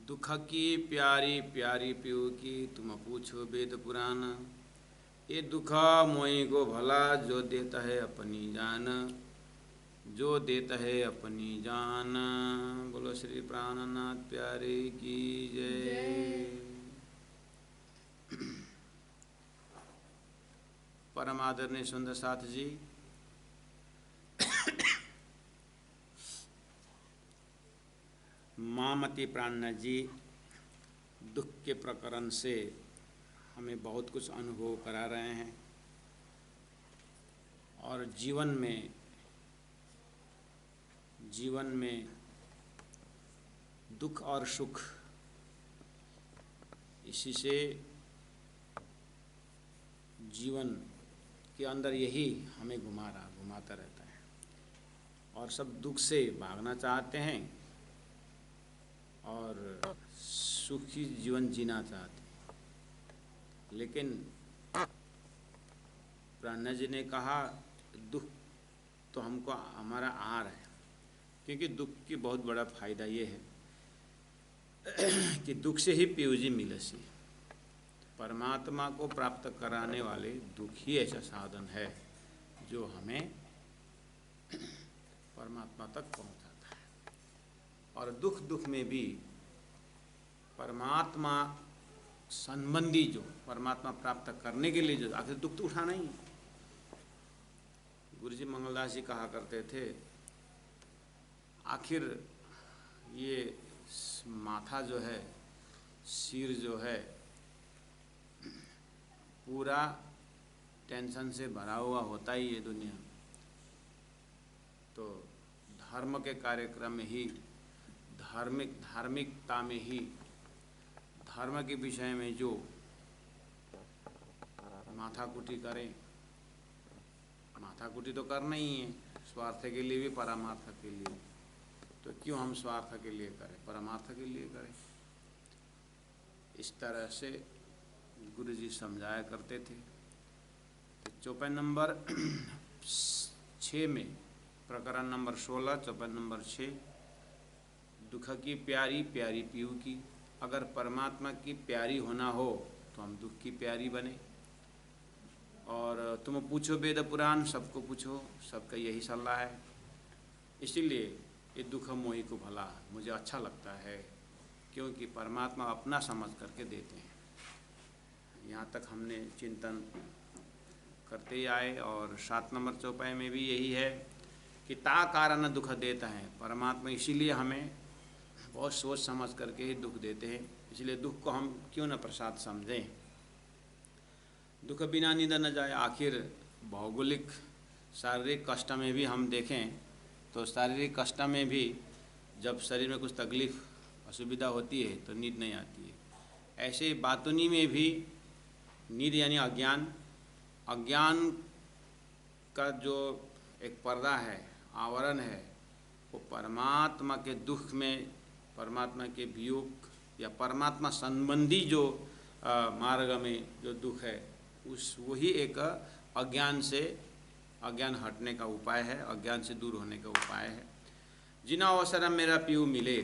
दुख की प्यारी प्यारी पीऊ की तुम पूछो वेद पुराण। ये दुख मोई को भला जो देता है अपनी जान, जो देता है अपनी जान। बोलो श्री प्राणनाथ प्यारे की जय। परम आदरणीय सुंदर साथ जी, मामती प्राणनाथ जी दुख के प्रकरण से हमें बहुत कुछ अनुभव करा रहे हैं और जीवन में दुख और सुख, इसी से जीवन के अंदर यही हमें घुमाता रहता है और सब दुख से भागना चाहते हैं और सुखी जीवन जीना चाहते हैं। लेकिन प्राणनाथ जी ने कहा दुख तो हमको हमारा आहार है, क्योंकि दुख की बहुत बड़ा फायदा ये है कि दुख से ही पीयूजी मिलसी। परमात्मा को प्राप्त कराने वाले दुख ही ऐसा साधन है जो हमें परमात्मा तक पहुंचाता है। और दुख में भी परमात्मा संबंधी जो परमात्मा प्राप्त करने के लिए जो आखिर दुख तो उठाना ही है। गुरुजी मंगलदास जी कहा करते थे, आखिर ये माथा जो है, सिर जो है, पूरा टेंशन से भरा हुआ होता ही है दुनिया। तो धर्म के कार्यक्रम में ही, धार्मिकता में ही, धर्म के विषय में जो माथाकुटी करें, माथाकुटी तो करना ही है, स्वार्थ के लिए भी परमार्थ के लिए। तो क्यों हम स्वार्थ के लिए करें, परमार्थ के लिए करें। इस तरह से गुरु जी समझाया करते थे। तो चौपाई नंबर 6 में, प्रकरण नंबर 16, चौपाई नंबर 6, दुख की प्यारी प्यारी पीऊ की। अगर परमात्मा की प्यारी होना हो तो हम दुख की प्यारी बने। और तुम पूछो वेद पुराण, सबको पूछो, सबका यही सलाह है। इसीलिए ये दुख मोही को भला मुझे अच्छा लगता है, क्योंकि परमात्मा अपना समझ करके देते हैं। यहाँ तक हमने चिंतन करते ही आए। और 7 नंबर चौपाई में भी यही है कि ता कारण दुख देता है। परमात्मा इसीलिए हमें बहुत सोच समझ करके ही दुख देते हैं। इसलिए दुख को हम क्यों न प्रसाद समझें। दुख बिना निंदा न जाए। आखिर भौगोलिक शारीरिक कष्ट में भी हम देखें तो शारीरिक कष्ट में भी जब शरीर में कुछ तकलीफ असुविधा होती है तो नींद नहीं आती है। ऐसे बातुनी में भी नींद यानी अज्ञान, अज्ञान का जो एक पर्दा है, आवरण है, वो परमात्मा के दुख में, परमात्मा के वियोग या परमात्मा संबंधी जो मार्ग में जो दुख है, उस वही एक अज्ञान हटने का उपाय है, अज्ञान से दूर होने का उपाय है। जिन अवसर मेरा पीऊ मिले,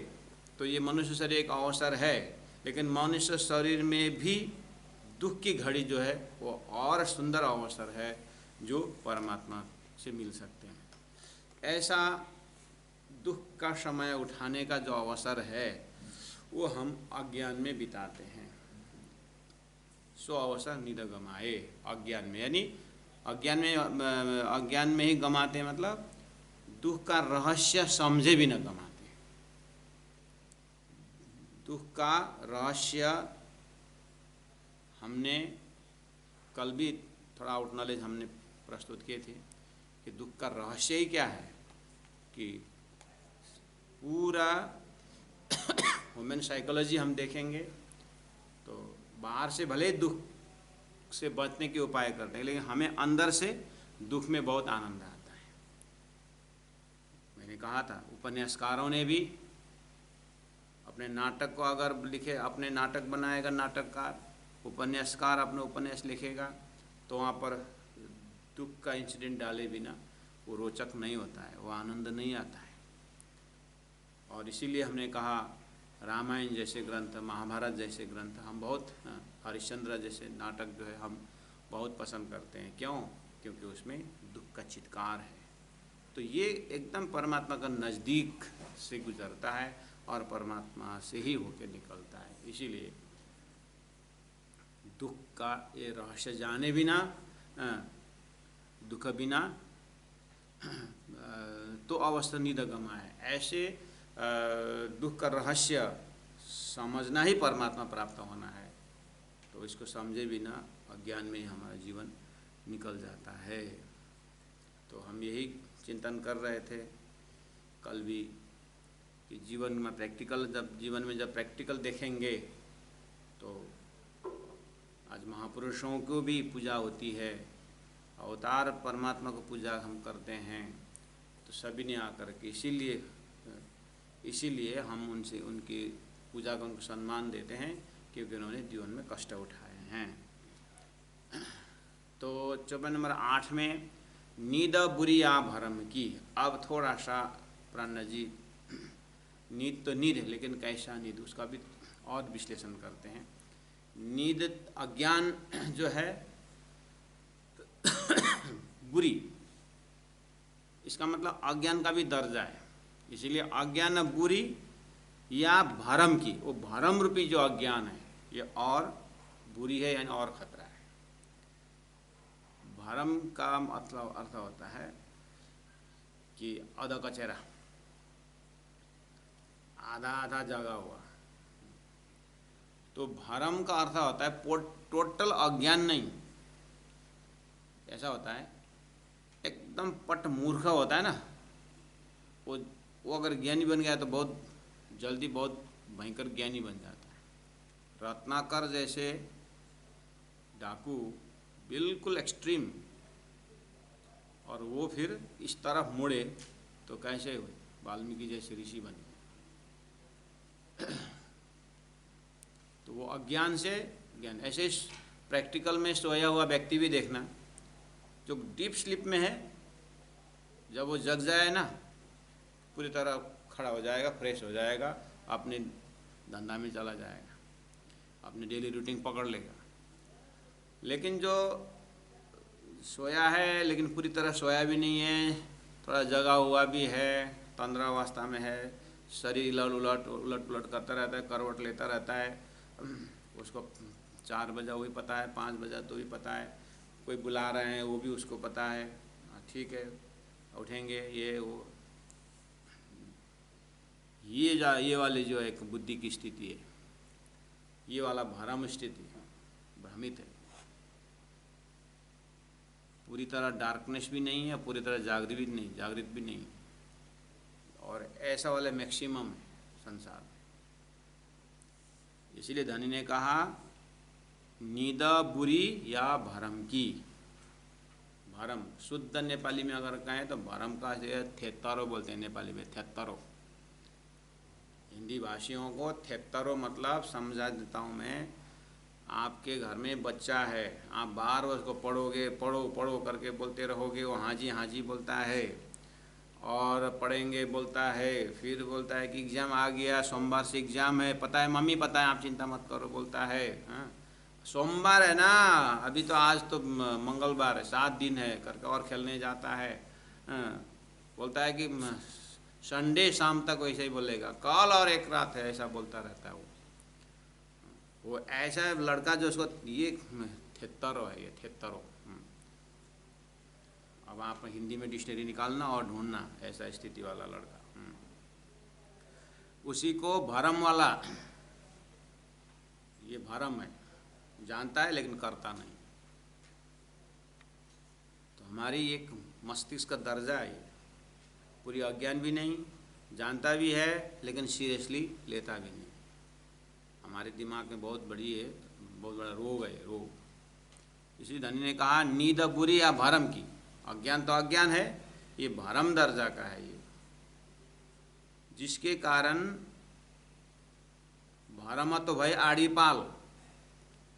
तो ये मनुष्य शरीर एक अवसर है, लेकिन मनुष्य शरीर में भी दुख की घड़ी जो है वो और सुंदर अवसर है जो परमात्मा से मिल सकते हैं। ऐसा दुख का समय उठाने का जो अवसर है वो हम अज्ञान में बिताते हैं। सो अवसर निद गमाए, अज्ञान में, यानी अज्ञान में ही गमाते, मतलब दुख का रहस्य समझे भी न गमाते। दुख का रहस्य हमने कल भी थोड़ा आउट नॉलेज हमने प्रस्तुत किए थे कि दुख का रहस्य ही क्या है कि पूरा ह्यूमन साइकोलॉजी हम देखेंगे तो बाहर से भले दुख से बचने के उपाय करते हैं, लेकिन हमें अंदर से दुख में बहुत आनंद आता है। मैंने कहा था उपन्यासकारों ने भी अपने नाटक को अगर लिखे, अपने नाटक बनाएगा नाटककार, उपन्यासकार अपने उपन्यास लिखेगा, तो वहाँ पर दुख का इंसिडेंट डाले बिना वो रोचक नहीं होता है, वो आनंद नहीं आता है। और इसीलिए हमने कहा रामायण जैसे ग्रंथ, महाभारत जैसे ग्रंथ हम बहुत, हरिश्चंद्र जैसे नाटक जो है हम बहुत पसंद करते हैं। क्यों? क्योंकि उसमें दुख का चित्कार है। तो ये एकदम परमात्मा का नज़दीक से गुजरता है और परमात्मा से ही होकर निकलता है। इसीलिए दुख का ये रहस्य जाने बिना, दुख बिना तो अवस्था निदगमा है। ऐसे दुख का रहस्य समझना ही परमात्मा प्राप्त होना है। तो इसको समझे बिना अज्ञान में ही हमारा जीवन निकल जाता है। तो हम यही चिंतन कर रहे थे कल भी कि जीवन में प्रैक्टिकल, जब प्रैक्टिकल देखेंगे तो आज महापुरुषों को भी पूजा होती है, अवतार परमात्मा को पूजा हम करते हैं। तो सभी ने आकर के इसीलिए हम उनसे उनकी पूजा का उनको सम्मान देते हैं, क्योंकि उन्होंने जीवन में कष्ट उठाए हैं। तो चौपाई नंबर 8 में नींद बुरी या भरम की। अब थोड़ा सा प्राण जी, नींद तो नींद है, लेकिन कैसा नींद, उसका भी और विश्लेषण करते हैं। नींद अज्ञान जो है बुरी, इसका मतलब अज्ञान का भी दर्जा है। इसीलिए अज्ञान बुरी या भरम की, वो भरम रूपी जो अज्ञान है ये और बुरी है, यानी और खतरा है। भरम का मतलब अर्थ होता है कि आधा कचेरा, आधा आधा जगा हुआ। तो भरम का अर्थ होता है टोटल अज्ञान नहीं। ऐसा होता है एकदम पट मूर्ख होता है ना, वो अगर ज्ञानी बन गया तो बहुत जल्दी बहुत भयंकर ज्ञानी बन जाता है। रत्नाकर जैसे डाकू बिल्कुल एक्सट्रीम, और वो फिर इस तरफ मुड़े तो कैसे हुए, वाल्मीकि जैसे ऋषि बन गए। तो वो अज्ञान से ज्ञान। ऐसे प्रैक्टिकल में सोया हुआ व्यक्ति भी देखना, जो डीप स्लीप में है, जब वो जग जाए ना पूरी तरह खड़ा हो जाएगा, फ्रेश हो जाएगा, अपने धंधा में चला जाएगा, अपनी डेली रूटीन पकड़ लेगा। लेकिन जो सोया है लेकिन पूरी तरह सोया भी नहीं है, थोड़ा जगा हुआ भी है, तंद्रावस्था में है, शरीर उलट पुलट करता रहता है, करवट लेता रहता है, उसको 4 बजा वो भी पता है, 5 बजा तो भी पता है, कोई बुला रहे हैं वो भी उसको पता है, ठीक है उठेंगे, ये वो, ये वाली जो एक बुद्धि की स्थिति है, ये वाला भ्रम स्थिति, भ्रमित है। पूरी तरह डार्कनेस भी नहीं है, पूरी तरह जागृत भी नहीं, और ऐसा वाला मैक्सिमम है संसार में। इसीलिए धनी ने कहा नींद बुरी या भरम की। भरम शुद्ध नेपाली में अगर कहें तो भरम का थेत्तरो बोलते हैं नेपाली में, थेत्तरो। हिंदी भाषियों को थेत्तरो मतलब समझा देता हूँ मैं। आपके घर में बच्चा है, आप बार बार उसको पढ़ोगे, पढ़ो पढ़ो करके बोलते रहोगे, वो हाँ जी बोलता है, और पढ़ेंगे बोलता है, फिर बोलता है कि एग्ज़ाम आ गया, सोमवार से एग्ज़ाम है, पता है मम्मी पता है, आप चिंता मत करो बोलता है। हाँ सोमवार है ना, अभी तो आज तो मंगलवार है, 7 दिन है करके और खेलने जाता है। हाँ बोलता है कि संडे शाम तक वैसे ही बोलेगा, कल और एक रात है, ऐसा बोलता रहता है वो ऐसा लड़का जो उसको, ये थेत्तरो है, ये थेत्तरो। अब आप हिंदी में डिक्शनरी निकालना और ढूंढना ऐसा स्थिति वाला लड़का, उसी को भरम वाला, ये भरम है, जानता है लेकिन करता नहीं। तो हमारी एक मस्तिष्क का दर्जा है, पूरी अज्ञान भी नहीं, जानता भी है लेकिन सीरियसली लेता भी नहीं। हमारे दिमाग में बहुत बड़ा रोग है, रोग। इसी धनी ने कहा नींद बुरी या भरम की। अज्ञान तो अज्ञान है, ये भरम दर्जा का है ये, जिसके कारण भरम तो भाई आड़ी पाल,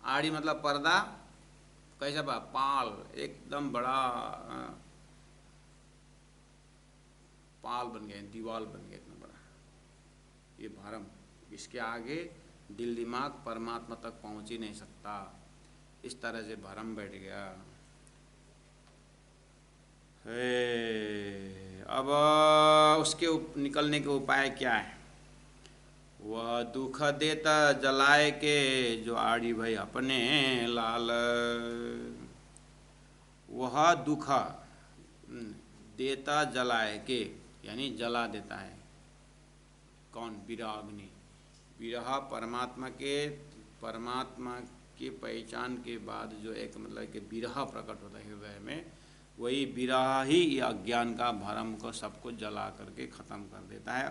आड़ी मतलब पर्दा, कैसा पाल, एकदम बड़ा पाल बन गया, दीवाल बन गया इतना बड़ा, ये भरम। इसके आगे दिल दिमाग परमात्मा तक पहुंच ही नहीं सकता। इस तरह से भरम बैठ गया है। अब उसके निकलने के उपाय क्या है? वह दुख देता जलाए के, जो आड़ी भाई अपने लाल। वह दुख देता जलाए के, यानी जला देता है। कौन? विरह अग्नि। विरह परमात्मा की पहचान के बाद जो एक मतलब कि विरह प्रकट होता है हृदय में, वही विरह ही ये अज्ञान का भरम को सबको जला करके ख़त्म कर देता है।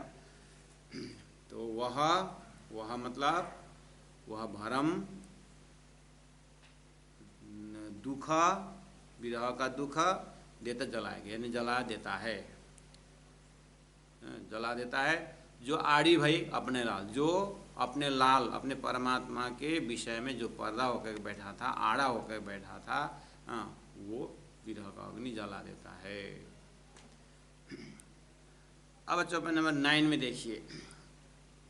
तो वह मतलब वह भरम, दुख, विरह का दुख देता जलाएगा, यानी जला देता है, जला देता है। जो आड़ी भाई अपने लाल, जो अपने लाल अपने परमात्मा के विषय में जो पर्दा होकर बैठा था, आड़ा होकर बैठा था, वो विरह का अग्नि जला देता है। अब चौपाई नंबर 9 में देखिए,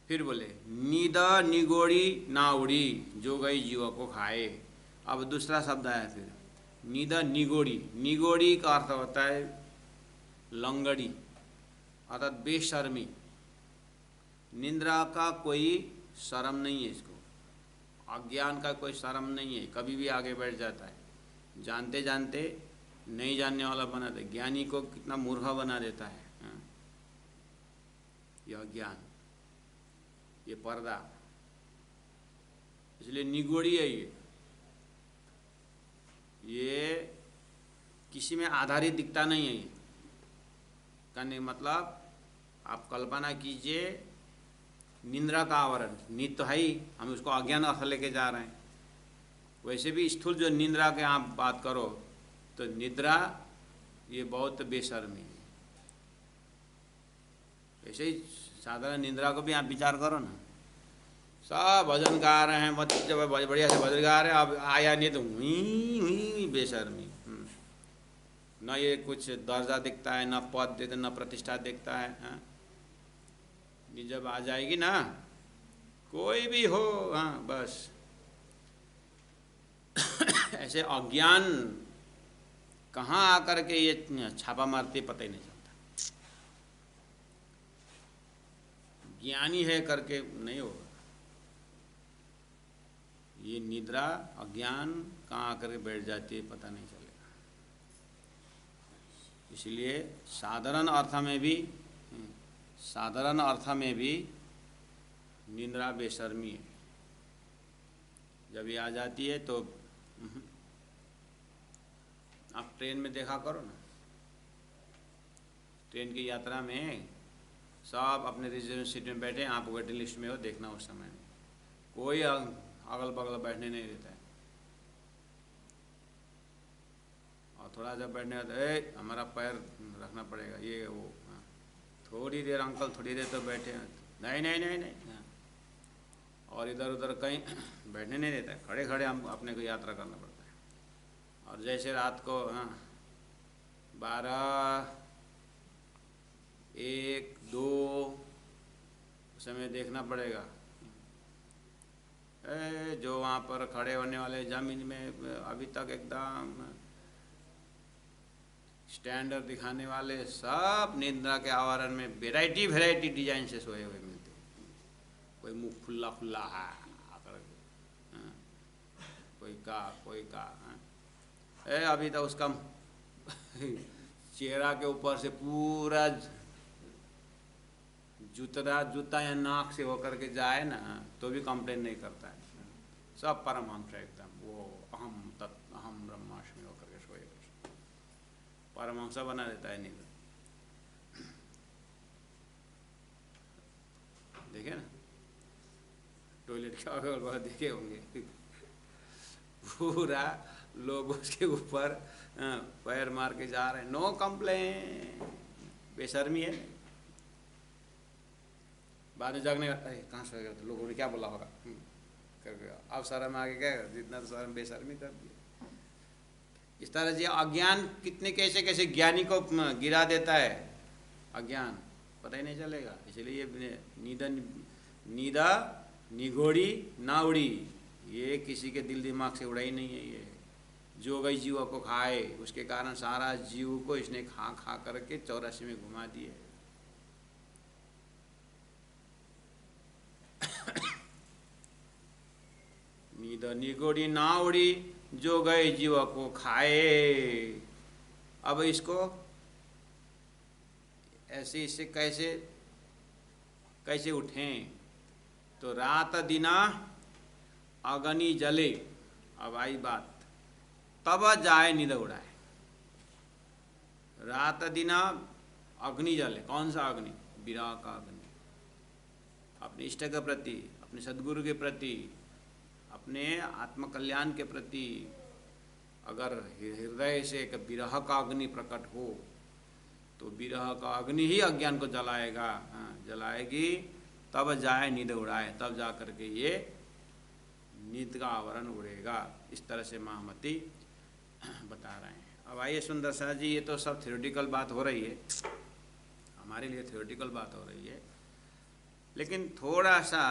फिर बोले नींद निगोड़ी ना उड़ी, जो गई जीव को खाए। अब दूसरा शब्द आया फिर, नींद निगोड़ी। निगोड़ी का अर्थ होता है लंगड़ी, अर्थात बेशर्मी। निंद्रा का कोई शर्म नहीं है इसको, अज्ञान का कोई शर्म नहीं है, कभी भी आगे बढ़ जाता है। जानते जानते नहीं जानने वाला बना दे, ज्ञानी को कितना मूर्ख बना देता है यह ज्ञान, ये पर्दा। इसलिए निगोड़ी है ये किसी में आधारित दिखता नहीं है। ये कहने मतलब आप कल्पना कीजिए, निंद्रा का आवरण, नींद तो है ही, हम उसको अज्ञान अर्थ लेके जा रहे हैं। वैसे भी स्थूल जो निंद्रा के आप बात करो तो निद्रा ये बहुत बेशर्मी है। ऐसे ही साधारण निंद्रा को भी आप विचार करो ना, सब भजन गा रहे हैं, जब बढ़िया से भजन गा रहे हैं, अब आया नहीं तो हुई बेशर्मी। न ये कुछ दर्जा दिखता है, न पद दिखता, न प्रतिष्ठा दिखता है। ये जब आ जाएगी ना, कोई भी हो, हाँ बस ऐसे अज्ञान कहाँ आकर के ये छापा मारते पता ही नहीं चलता। ज्ञानी है करके नहीं होगा। ये निद्रा अज्ञान कहाँ आकर के बैठ जाती है पता नहीं चलेगा। इसलिए साधारण अर्थ में भी निद्रा बेशर्मी है। जब ये आ जाती है तो आप ट्रेन में देखा करो ना, ट्रेन की यात्रा में सब अपने रिजर्वेशन सीट में बैठे, आप वेटिंग लिस्ट में हो, देखना उस समय में कोई अगल बगल बैठने नहीं देता है। और थोड़ा जब बैठने आता है, हमारा पैर रखना पड़ेगा, ये वो, थोड़ी देर अंकल, थोड़ी देर तो बैठे, नहीं नहीं नहीं नहीं, और इधर उधर कहीं बैठने नहीं देता है, खड़े खड़े हम अपने को यात्रा करना पड़ता है। और जैसे रात को 12, 1, 2 समय देखना पड़ेगा। जो वहाँ पर खड़े होने वाले जमीन में अभी तक एकदम स्टैंडर्ड दिखाने वाले, सब निद्रा के आवरण में वैरायटी डिजाइन से सोए हुए मिलते। कोई मुंह खुला खुला है, कोई का अभी तो उसका चेहरा के ऊपर से पूरा जूता या नाक से होकर के जाए ना तो भी कंप्लेन नहीं करता है। सब परमहंस एकदम वो अहम ब्रह्मास्मि होकर के सोए, परमहंस बना देता है नींद। देखे ना टॉयलेट के अगल बगल देखे होंगे, पूरा लोग उसके ऊपर पैर मार के जा रहे हैं, नो कंप्लेन, बेशर्मी है। बाद में जागने का, कहाँ सो गया तो लोगों ने क्या बोला होगा करके अब शर्म आगे क्या, जितना तो शर्म बेशर्मी कर दिया। इस तरह से अज्ञान कितने कैसे ज्ञानी को गिरा देता है, अज्ञान पता ही नहीं चलेगा। इसलिए ये नीदा निगोड़ी ना उड़ी, ये किसी के दिल दिमाग से उड़ा ही नहीं है। ये जो गई जीव को खाए, उसके कारण सारा जीव को इसने खा खा करके 84 में घुमा दिए। नींद निगोड़ी ना उड़ी, जो गए जीव को खाए। अब इसको ऐसे इससे कैसे कैसे उठें? तो रात दिना अग्नि जले। अब आई बात, तब जाए नींद उड़ाए। रात दिना अग्नि जले। कौन सा अग्नि? विरह का अग्नि। अपने इष्ट के प्रति, अपने सदगुरु के प्रति, अपने आत्मकल्याण के प्रति अगर हृदय से एक विरह का अग्नि प्रकट हो, तो विरह का अग्नि ही अज्ञान को जलाएगा, जलाएगी। तब जाए नींद उड़ाए, तब जा करके ये नींद का आवरण उड़ेगा। इस तरह से महामती बता रहे हैं। अब आइए सुंदर शाह जी, ये तो सब थ्योरेटिकल बात हो रही है, हमारे लिए थ्योरेटिकल बात हो रही है, लेकिन थोड़ा सा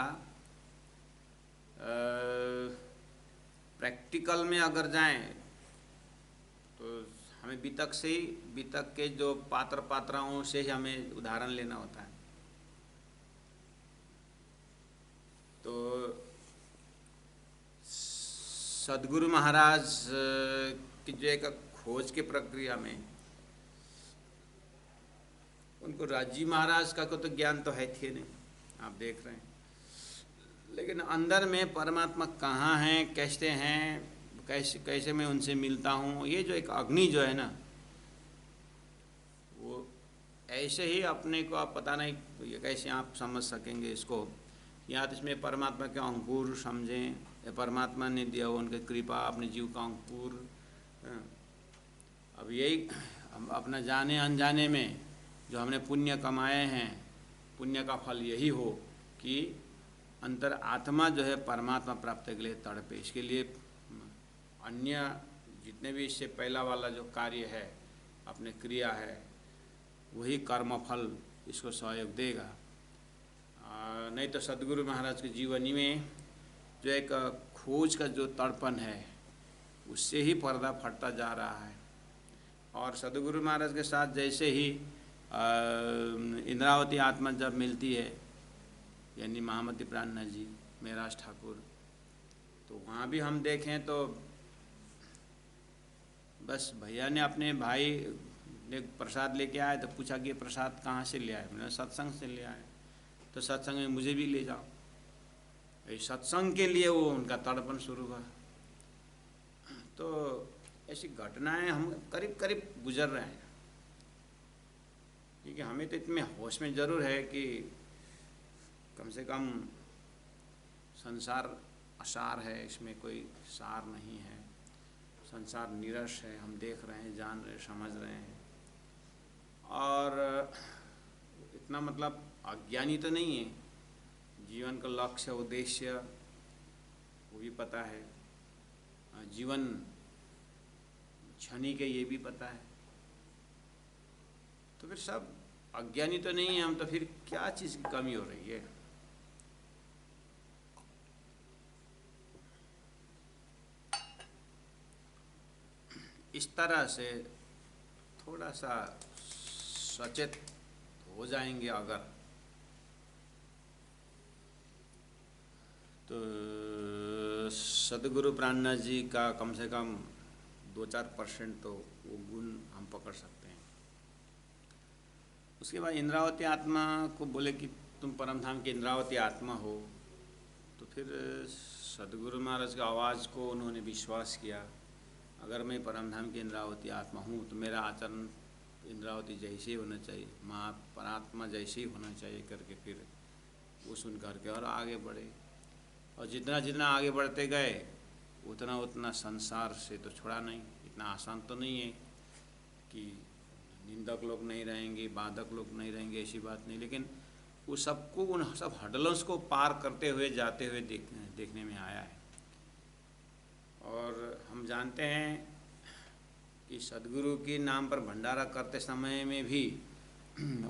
प्रैक्टिकल में अगर जाएं तो हमें बीतक से ही, बीतक के जो पात्र पात्राओं से ही हमें उदाहरण लेना होता है। तो सदगुरु महाराज की जो एक खोज की प्रक्रिया में उनको राजी महाराज का को तो ज्ञान तो है थे नहीं, आप देख रहे हैं, लेकिन अंदर में परमात्मा कहाँ हैं, कैसे हैं, कैसे कैसे मैं उनसे मिलता हूँ, ये जो एक अग्नि जो है ना, वो ऐसे ही अपने को आप पता नहीं ये कैसे आप समझ सकेंगे इसको, या तो इसमें परमात्मा के अंकुर समझें, या परमात्मा ने दिया हो उनकी कृपा, अपने जीव का अंकुर। अब यही हम अपना जाने अनजाने में जो हमने पुण्य कमाए हैं, पुण्य का फल यही हो कि अंतर आत्मा जो है परमात्मा प्राप्त के लिए तड़पे। इसके लिए अन्य जितने भी इससे पहला वाला जो कार्य है, अपने क्रिया है, वही कर्मफल इसको सहयोग देगा। नहीं तो सदगुरु महाराज के जीवनी में जो एक खोज का जो तड़पन है, उससे ही पर्दा फटता जा रहा है। और सदगुरु महाराज के साथ जैसे ही इंद्रावती आत्मा जब मिलती है, यानी महामती प्राणनाथ जी, मेराज ठाकुर, तो वहाँ भी हम देखें तो बस भैया ने अपने भाई ने प्रसाद लेके आए तो पूछा कि प्रसाद कहाँ से ले आए? मैंने सत्संग से ले आए। तो सत्संग में मुझे भी ले जाओ। इस सत्संग के लिए वो उनका तड़पन शुरू हुआ। तो ऐसी घटनाएं हम करीब करीब गुजर रहे हैं, क्योंकि हमें तो इतने होश में ज़रूर है कि कम से कम संसार असार है, इसमें कोई सार नहीं है, संसार निरस है, हम देख रहे हैं, जान रहे, समझ रहे हैं, और इतना मतलब अज्ञानी तो नहीं है। जीवन का लक्ष्य उद्देश्य वो भी पता है, जीवन क्षणिक है ये भी पता है, तो फिर सब अज्ञानी तो नहीं है हम, तो फिर क्या चीज़ की कमी हो रही है? इस तरह से थोड़ा सा सचेत हो जाएंगे अगर, तो सदगुरु प्राणनाथ जी का कम से कम 2-4% तो वो गुण हम पकड़ सकते हैं। उसके बाद इंद्रावती आत्मा को बोले कि तुम परमधाम की इंद्रावती आत्मा हो, तो फिर सदगुरु महाराज की आवाज़ को उन्होंने विश्वास किया, अगर मैं परमधाम की इंद्रावती आत्मा हूँ तो मेरा आचरण इंद्रावती जैसे ही होना चाहिए, परात्मा जैसे ही होना चाहिए करके फिर वो सुन करके और आगे बढ़े। और जितना जितना आगे बढ़ते गए उतना उतना संसार से तो छोड़ा नहीं। इतना आसान तो नहीं है कि निंदक लोग नहीं रहेंगे, बाधक लोग नहीं रहेंगे, ऐसी बात नहीं, लेकिन वो सबको, उन सब हडल्स को पार करते हुए जाते हुए देखने में आया है। और हम जानते हैं कि सदगुरु के नाम पर भंडारा करते समय में भी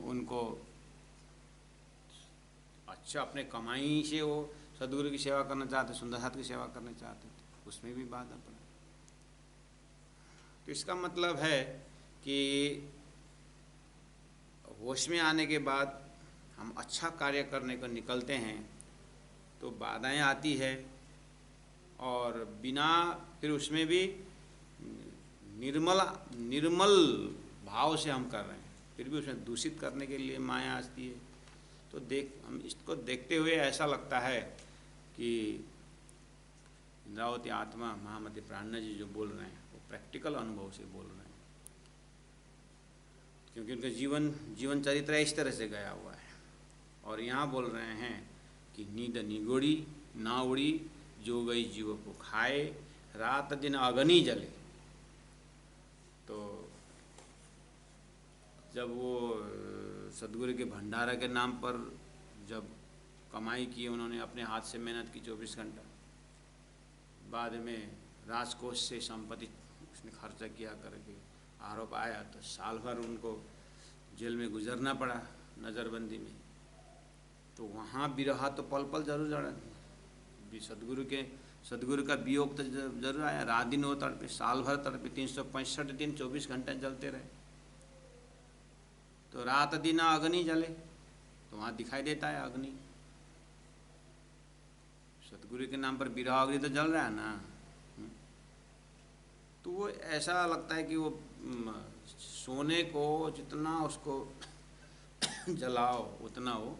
उनको अच्छा अपने कमाई से वो सदगुरु की सेवा करना चाहते, सुंदर हाथ की सेवा करना चाहते थे, उसमें भी बाधा पड़ा। तो इसका मतलब है कि होश में आने के बाद हम अच्छा कार्य करने को निकलते हैं तो बाधाएं आती है, और बिना फिर उसमें भी निर्मल भाव से हम कर रहे हैं, फिर भी उसमें दूषित करने के लिए माया आती है। तो हम इसको देखते हुए ऐसा लगता है कि इंद्रावती आत्मा महामती प्राणनाथ जी जो बोल रहे हैं वो प्रैक्टिकल अनुभव से बोल रहे हैं, क्योंकि उनका जीवन चरित्र इस तरह से गया हुआ है। और यहाँ बोल रहे हैं कि नींद निगोड़ी ना उड़ी, जो गई जीव को खाए, रात दिन अग्नि जले। तो जब वो सदगुरु के भंडारा के नाम पर जब कमाई की, उन्होंने अपने हाथ से मेहनत की 24 घंटा, बाद में राजकोष से संपत्ति उसने खर्चा किया करके आरोप आया तो साल भर उनको जेल में गुजरना पड़ा नज़रबंदी में। तो वहाँ विरह तो पल पल जरूर जड़ा, सदगुरु का वियोग तो जरूर आया। रात दिन वो तड़पे, साल भर तड़पे, 365 दिन 24 घंटे जलते रहे। तो रात दिन अग्नि जले, तो वहाँ दिखाई देता है अग्नि, सदगुरु के नाम पर विरह अग्नि तो जल रहा है ना। तो वो ऐसा लगता है कि वो सोने को जितना उसको जलाओ उतना वो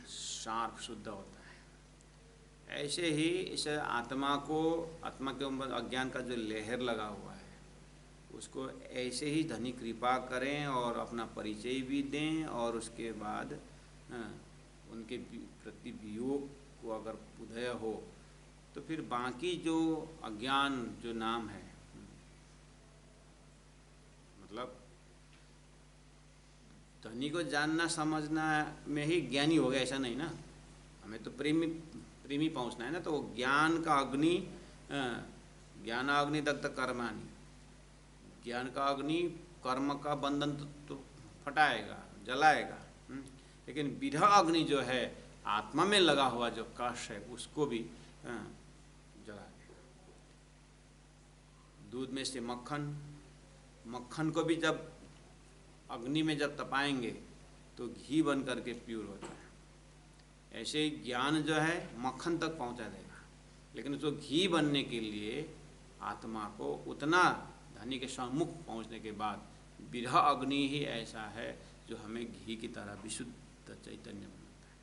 शार्प शुद्ध होता है। ऐसे ही इस आत्मा के ऊपर अज्ञान का जो लहर लगा हुआ है उसको ऐसे ही धनी कृपा करें और अपना परिचय भी दें, और उसके बाद उनके प्रति वियोग को अगर उदय हो तो फिर बाकी जो अज्ञान जो नाम है, मतलब धनी को जानना समझना में ही ज्ञानी हो गया ऐसा नहीं ना, हमें तो प्रेमी पहुंचना है ना। तो ज्ञान का अग्नि, ज्ञानाग्नि दग्ध कर्माणि, ज्ञान का अग्नि कर्म का बंधन तो फटाएगा, जलाएगा, लेकिन विरह अग्नि जो है आत्मा में लगा हुआ जो कष है उसको भी जला देगा। दूध में से मक्खन को भी जब अग्नि में जब तपाएंगे तो घी बन करके प्योर होता है। ऐसे ही ज्ञान जो है मक्खन तक पहुंचा देगा, लेकिन उसको घी बनने के लिए आत्मा को उतना धनी के सम्मुख पहुंचने के बाद विरह अग्नि ही ऐसा है जो हमें घी की तरह विशुद्ध चैतन्य बनाता है।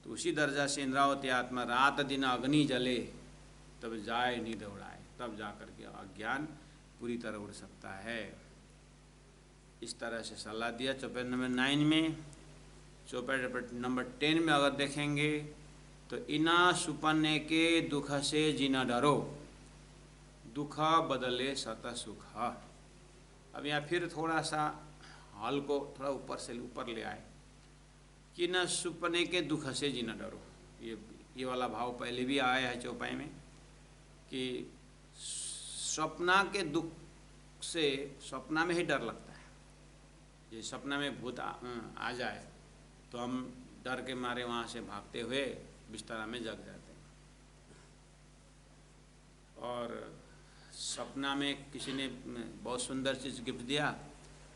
तो उसी दर्जा से इंद्रावती आत्मा रात दिन अग्नि जले तब जाए नींद उड़ाए, तब जा करके अज्ञान पूरी तरह उड़ सकता है। इस तरह से सलाह दिया चौपाई नंबर 9 में। चौपाई नंबर 10 में अगर देखेंगे तो इना सुपने के दुख से जिना डरो, दुख बदले सत सुख। अब यहाँ फिर थोड़ा सा हल को थोड़ा ऊपर से ऊपर ले आए कि न सुपने के दुख से जिना डरो। ये वाला भाव पहले भी आया है चौपाई में कि सपना के दुख से सपना में ही डर लगता है। ये सपना में भूत आ जाए तो हम डर के मारे वहाँ से भागते हुए बिस्तरा में जग जाते हैं, और सपना में किसी ने बहुत सुंदर चीज़ गिफ्ट दिया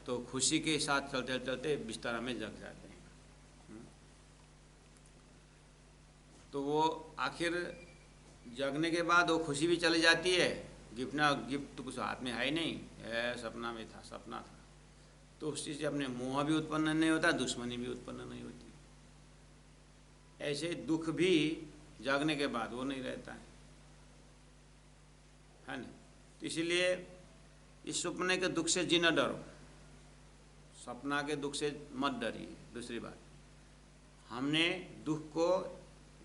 तो खुशी के साथ चलते चलते बिस्तरा में जग जाते हैं। तो वो आखिर जगने के बाद वो खुशी भी चली जाती है, गिफ्ट तो कुछ हाथ में है ही नहीं, सपना में था, सपना था। तो उस चीज़ से अपने मोह भी उत्पन्न नहीं होता, दुश्मनी भी उत्पन्न नहीं होती। ऐसे दुख भी जागने के बाद वो नहीं रहता है ना। तो इसलिए इस सपने के दुख से जीना डरो, सपना के दुख से मत डरिए। दूसरी बात, हमने दुख को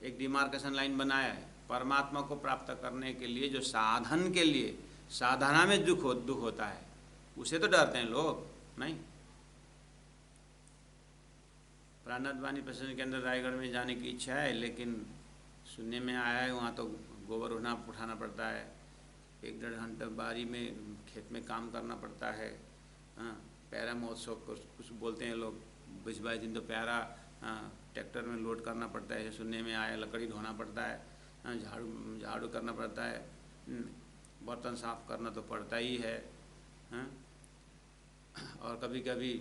एक डिमार्केशन लाइन बनाया है। परमात्मा को प्राप्त करने के लिए जो साधन के लिए साधना में दुख होता है उसे तो डरते हैं लोग नहीं। प्राणनाथ वाणी प्रसन्न के अंदर रायगढ़ में जाने की इच्छा है, लेकिन सुनने में आया है वहाँ तो गोबर उठाना पड़ता है, 1-1.5 घंटे बारी में खेत में काम करना पड़ता है। हाँ, प्यारा महोत्सव कुछ बोलते हैं लोग, 20-22 दिन तो प्यारा ट्रैक्टर में लोड करना पड़ता है, सुनने में आया, लकड़ी ढोना पड़ता है, झाड़ू झाड़ू करना पड़ता है, बर्तन साफ करना तो पड़ता ही है। और कभी कभी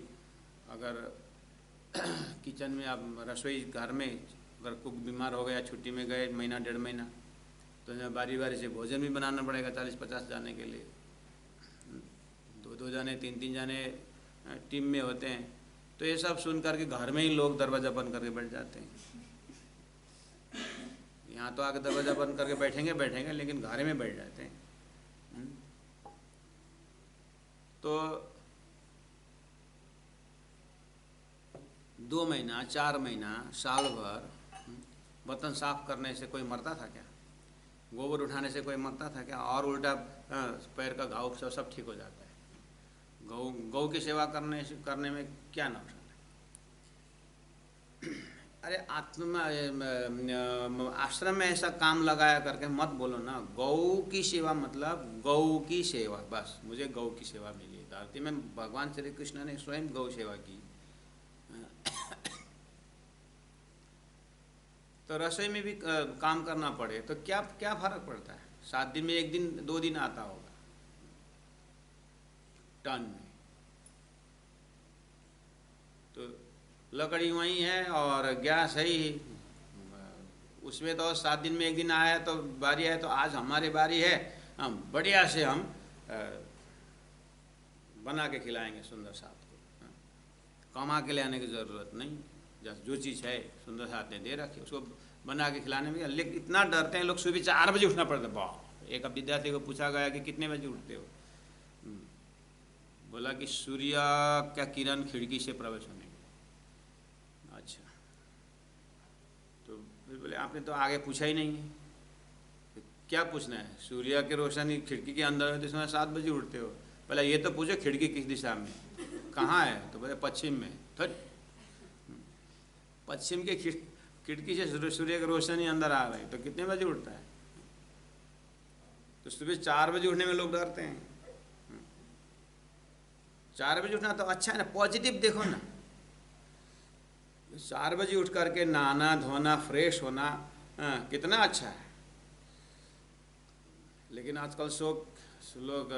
अगर किचन में आप रसोई घर में अगर कुक बीमार हो गया, छुट्टी में गए महीना डेढ़ महीना, तो बारी बारी से भोजन भी बनाना पड़ेगा 40-50 जाने के लिए। 2-2 जाने 3-3 जाने टीम में होते हैं। तो ये सब सुन करके घर में ही लोग दरवाज़ा बंद करके बैठ जाते हैं। यहाँ तो आके दरवाज़ा बंद करके बैठेंगे लेकिन घर में बैठ जाते हैं। तो 2 महीना 4 महीना साल भर बर्तन साफ करने से कोई मरता था क्या? गोबर उठाने से कोई मरता था क्या? और उल्टा पैर का घाव सब ठीक हो जाता है। गौ की सेवा करने में क्या नुकसान है? अरे आश्रम में ऐसा काम लगाया करके मत बोलो ना। गौ की सेवा मतलब गौ की सेवा, बस मुझे गौ की सेवा मिली। धरती में भगवान श्री कृष्ण ने स्वयं गौ सेवा की। तो रसोई में भी काम करना पड़े तो क्या क्या फर्क पड़ता है? 7 दिन में 1 दिन 2 दिन आता होगा टन में। तो लकड़ी वहीं है और गैस है ही, उसमें तो 7 दिन में 1 दिन आया तो बारी है। तो आज हमारी बारी है, हम बढ़िया से हम बना के खिलाएंगे सुंदर साथ को। कमा के ले आने की ज़रूरत नहीं, जो चीज़ है सुंदर साथ ने दे रखी उसको बना के खिलाने में। लेकिन इतना डरते हैं लोग, सुबह 4 बजे उठना पड़ता है। वाह! एक विद्यार्थी को पूछा गया कि कितने बजे उठते हो? बोला कि सूर्य का किरण खिड़की से प्रवेश होने के। अच्छा, तो फिर बोले आपने तो आगे पूछा ही नहीं है। तो क्या पूछना है? सूर्य की रोशनी खिड़की के अंदर है तो इसमें 7 बजे उठते हो। पहले ये तो पूछो खिड़की किस दिशा में, कहाँ है? तो बोले पश्चिम में। तो पश्चिम के खिड़की से सूर्य की रोशनी अंदर आ रही तो कितने बजे उठता है? तो सुबह 4 बजे उठने में लोग डरते हैं। 4 बजे उठना तो अच्छा है ना, पॉजिटिव देखो ना। 4 बजे उठ करके नहाना धोना फ्रेश होना कितना अच्छा है। लेकिन आजकल लोग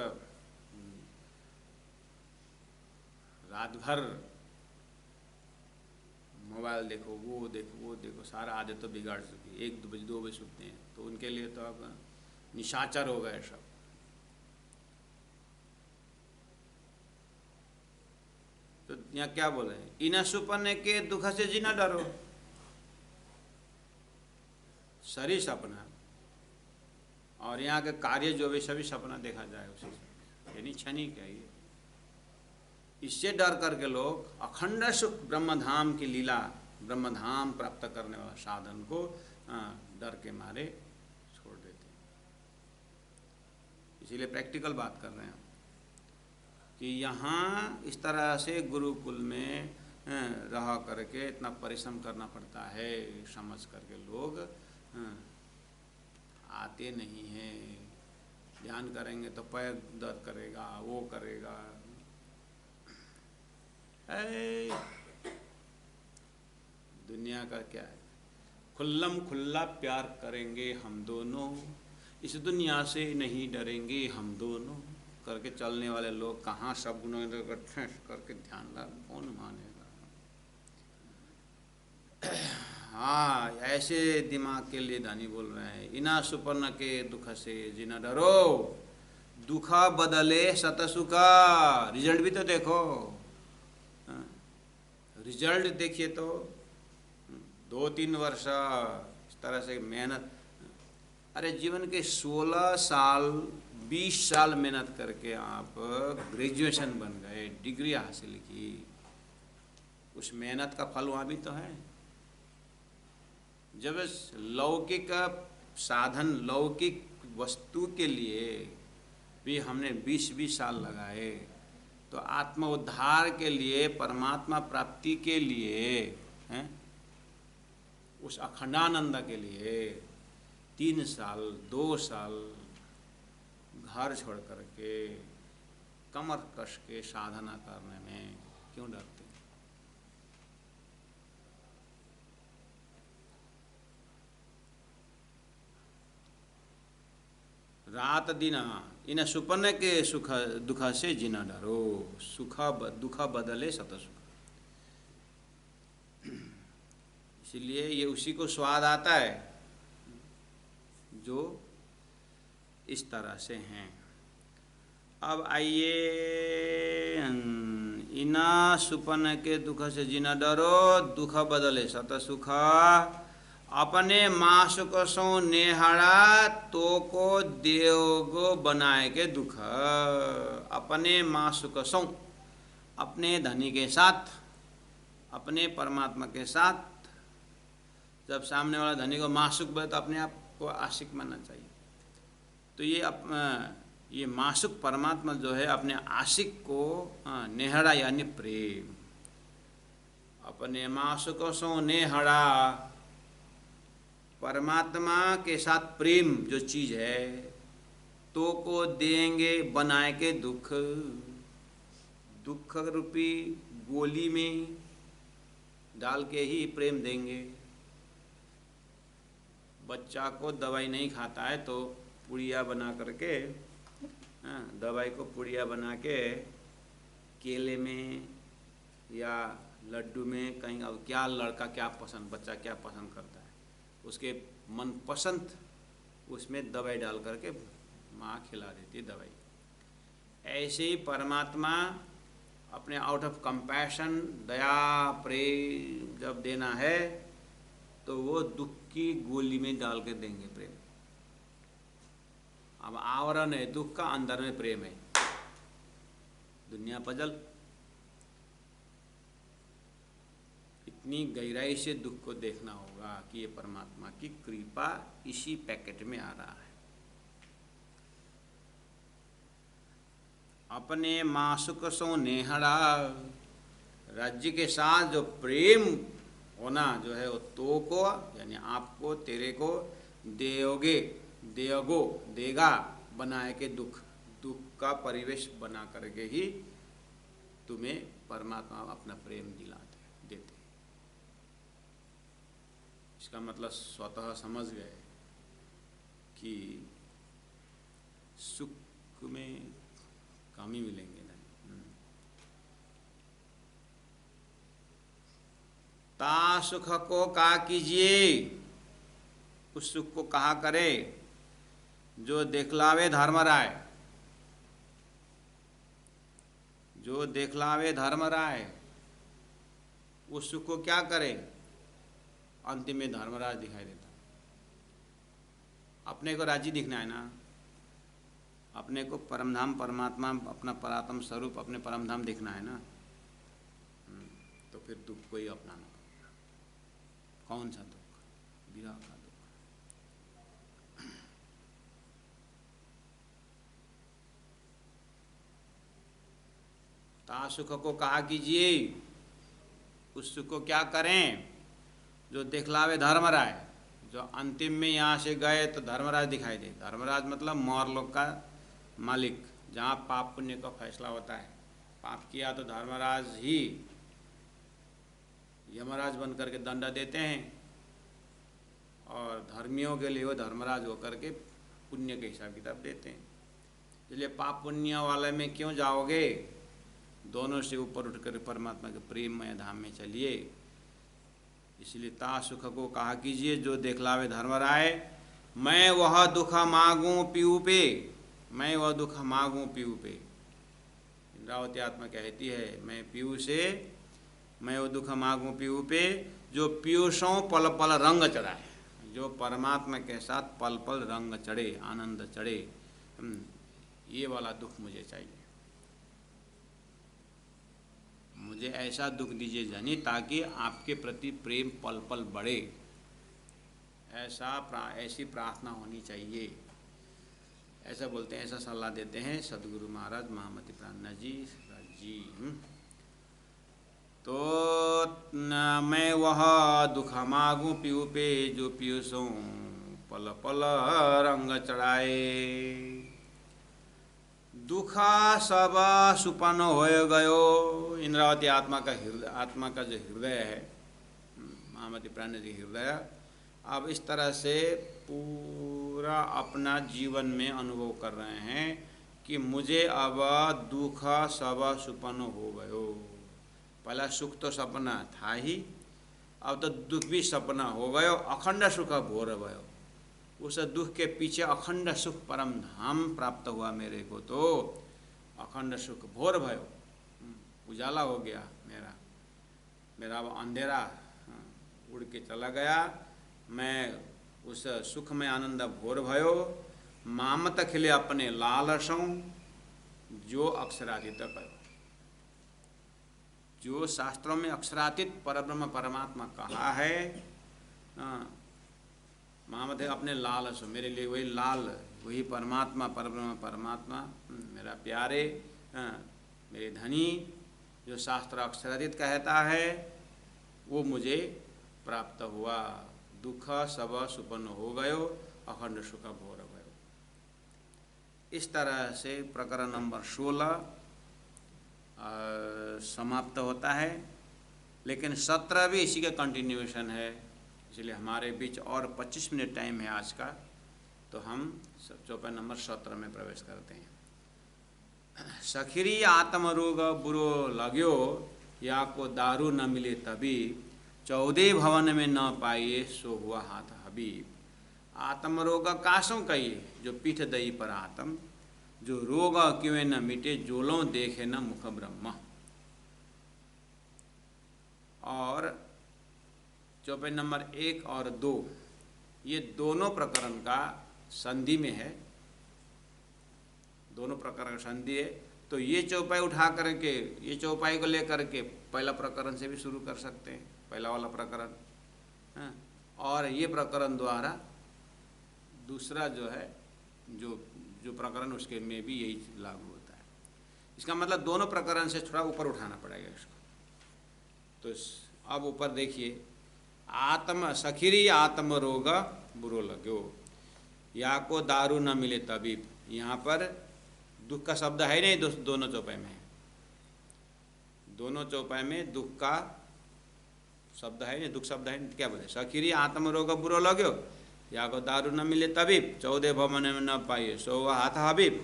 रात भर मोबाइल देखो, वो देखो, सारा आदत तो बिगाड़ चुकी है। 1 बजे 2 बजे उठते हैं तो उनके लिए तो अब निशाचर हो गए सब। तो यहाँ क्या बोले? इना सुपने के दुख से जीना डरो। सारी सपना और यहाँ के कार्य जो भी सभी सपना देखा जाए उसी से, यानी क्षणिक है ये। इससे डर करके लोग अखंड सुख ब्रह्मधाम की लीला, ब्रह्मधाम प्राप्त करने वाला साधन को डर के मारे छोड़ देते हैं। इसीलिए प्रैक्टिकल बात कर रहे हैं कि यहाँ इस तरह से गुरुकुल में रह करके इतना परिश्रम करना पड़ता है, समझ करके लोग आते नहीं हैं। ध्यान करेंगे तो पैर दर्द करेगा, वो करेगा। दुनिया का क्या है? खुल्लम खुल्ला प्यार करेंगे हम दोनों, इस दुनिया से नहीं डरेंगे हम दोनों करके चलने वाले लोग कहाँ सब गुणों करके ध्यान ला, कौन मानेगा? हाँ, ऐसे दिमाग के लिए धनी बोल रहे हैं। इना सुपर्ण के दुख से जिना डरो, दुखा बदले सतसुखा। रिजल्ट भी तो देखो, रिजल्ट देखिए तो 2-3 वर्ष इस तरह से मेहनत। अरे जीवन के 16 साल 20 साल मेहनत करके आप ग्रेजुएशन बन गए, डिग्री हासिल की, उस मेहनत का फल वहाँ भी तो है। जब लौकिक साधन, लौकिक वस्तु के लिए भी हमने 20-20 साल लगाए, तो आत्म उद्धार के लिए, परमात्मा प्राप्ति के लिए हैं, उस अखंडानंद के लिए 3 साल 2 साल घर छोड़ करके कमर कस के साधना करने में क्यों डरते? रात दिन इन सुपन के सुख दुख से जिन डरो, सुख दुख बदले सत सुख। इसलिए ये उसी को स्वाद आता है जो इस तरह से हैं। अब आइए, इना सुपन के दुख से जिन डरो, दुख बदले सत सुख। अपने मासुक सो नेहड़ा तो को देवगो बनाए के दुख। अपने मासुक सो, अपने धनी के साथ, अपने परमात्मा के साथ। जब सामने वाला धनी को मासुक बोले तो अपने आप को आशिक मानना चाहिए। तो ये मासुक परमात्मा जो है अपने आशिक को नेहड़ा यानी प्रेम। अपने मासुक सो नेहड़ा, परमात्मा के साथ प्रेम जो चीज है, तो को देंगे बनाए के दुख। दुख रूपी गोली में डाल के ही प्रेम देंगे। बच्चा को दवाई नहीं खाता है तो पुड़िया बना करके, दवाई को पुड़िया बना के केले में या लड्डू में, कहीं अब क्या लड़का क्या पसंद, बच्चा क्या पसंद करता है, उसके मनपसंद उसमें दवाई डाल करके माँ खिला देती है दवाई। ऐसे ही परमात्मा अपने आउट ऑफ कंपैशन, दया प्रेम जब देना है तो वो दुख की गोली में डाल के देंगे प्रेम। अब आवरण है दुख का, अंदर में प्रेम है। दुनिया पजल, इतनी गहराई से दुख को देखना होगा कि ये परमात्मा की कृपा इसी पैकेट में आ रहा है। अपने मासुक सो नेहड़ा, राज्य के साथ जो प्रेम होना जो है वो तो को यानी आपको, तेरे को देओगे, देगो देगा बनाए के दुख। दुख का परिवेश बना करके ही तुम्हें परमात्मा अपना प्रेम दिलाते देते। इसका मतलब स्वतः समझ गए कि सुख में कमी मिलेंगे नहीं। ता सुख को कहा कीजिए, उस सुख को कहा करे जो देखलावे धर्मराय। जो देखलावे धर्मराय, उस सुख को क्या करे, अंतिम में धर्मराज दिखाई देता। अपने को राजी दिखना है ना, अपने को परमधाम परमात्मा, अपना परात्म स्वरूप, अपने परमधाम दिखना है ना, तो फिर दुख को ही अपनाना। कौन सा दुख? विरह का दुख। ता सुख को कहा कीजिए, उस सुख को क्या करें जो दिखलावे धर्मराय। जो अंतिम में यहाँ से गए तो धर्मराज दिखाई दे। धर्मराज मतलब मौरलोक का मालिक, जहाँ पाप पुण्य का फैसला होता है। पाप किया तो धर्मराज ही यमराज बन करके दंड देते हैं, और धर्मियों के लिए वो धर्मराज होकर के पुण्य के हिसाब किताब देते हैं। इसलिए पाप पुण्य वाले में क्यों जाओगे, दोनों से ऊपर उठकर परमात्मा के प्रेममय धाम में चलिए। इसलिए ता सुख को कहा कीजिए जो देखलावे धर्मराय। मैं वह दुख मांगूं पीऊ पे, मैं वह दुख मांगूं पीऊ पे। इंद्रावती आत्मा कहती है मैं पीऊ से, मैं वो दुख मांगूं पीऊ पे जो पीयूषों पल पल रंग चढ़ाए। जो परमात्मा के साथ पल पल रंग चढ़े, आनंद चढ़े, ये वाला दुख मुझे चाहिए। मुझे ऐसा दुख दीजिए जानी ताकि आपके प्रति प्रेम पल पल बढ़े। ऐसी प्रार्थना होनी चाहिए। ऐसा बोलते हैं, ऐसा सलाह देते हैं सदगुरु महाराज महामति प्राणनाथ जी। तो मैं वह दुख मांगू पीऊ पे जो पीयूषों पल पल रंग चढ़ाए। दुखा सब सुपन हो गयो। इंद्रावती आत्मा का जो हृदय है, महामति प्राणनाथ जी हृदय, अब इस तरह से पूरा अपना जीवन में अनुभव कर रहे हैं कि मुझे अब दुख सब सुपन हो गयो। पहला सुख तो सपना था ही, अब तो दुख भी सपना हो गयो, अखंड सुख भोर भयो। उस दुख के पीछे अखंड सुख परम धाम प्राप्त हुआ मेरे को, तो अखंड सुख भोर भयो, उजाला हो गया मेरा वो अंधेरा उड़ के चला गया। मैं उस सुख में आनंद भोर भयो। मामत खिले अपने लालसों जो अक्षरातीत कहो। जो शास्त्रों में अक्षरातीत परब्रह्म परमात्मा कहा है, मामत है अपने लालसों, मेरे लिए वही लाल, वही परमात्मा परब्रह्म परमात्मा मेरा प्यारे, मेरे धनी, जो शास्त्र अक्षरातीत कहता है वो मुझे प्राप्त हुआ। दुख सब सुपन्न हो गयो, अखंड सुख भोर भयो। इस तरह से प्रकरण नंबर 16 समाप्त होता है। लेकिन 17 भी इसी का कंटिन्यूएशन है, इसलिए हमारे बीच और 25 मिनट टाइम है आज का, तो हम चौपाई नंबर 17 में प्रवेश करते हैं। सखिरी आत्मरोग बुरो लाग्यो, या को दारू न मिले तभी, 14 भवन में न पाइए सो हुआ हाथ हबीब। आत्मरोग कासों कहिए, जो पीठ दई पर आत्म, जो रोग क्यों न मिटे, जोलों देखे न मुख ब्रह्म। और चौपाई नंबर 1 और 2 ये दोनों प्रकरण का संधि में है, दोनों प्रकरण का संधि है। तो ये चौपाई उठा करके, ये चौपाई को लेकर के पहला प्रकरण से भी शुरू कर सकते हैं, पहला वाला प्रकरण, और ये प्रकरण द्वारा दूसरा जो है जो प्रकरण उसके में भी यही लागू होता है। इसका मतलब दोनों प्रकरण से थोड़ा ऊपर उठाना पड़ेगा इसको। तो अब ऊपर देखिए, आत्म सखिरी आत्म रोग बुरो लगो, या को दारू न मिले तबीब। यहाँ पर दुख का शब्द है नहीं, दोनों चौपाई में, दोनों चौपाई में दुख का शब्द है नहीं, दुख शब्द है नहीं, क्या बोले, सखिरी आत्म रोग बुरो लगो, या को दारू न मिले तबीब, 14 भवन में न पाइए सो हाथ हबीब।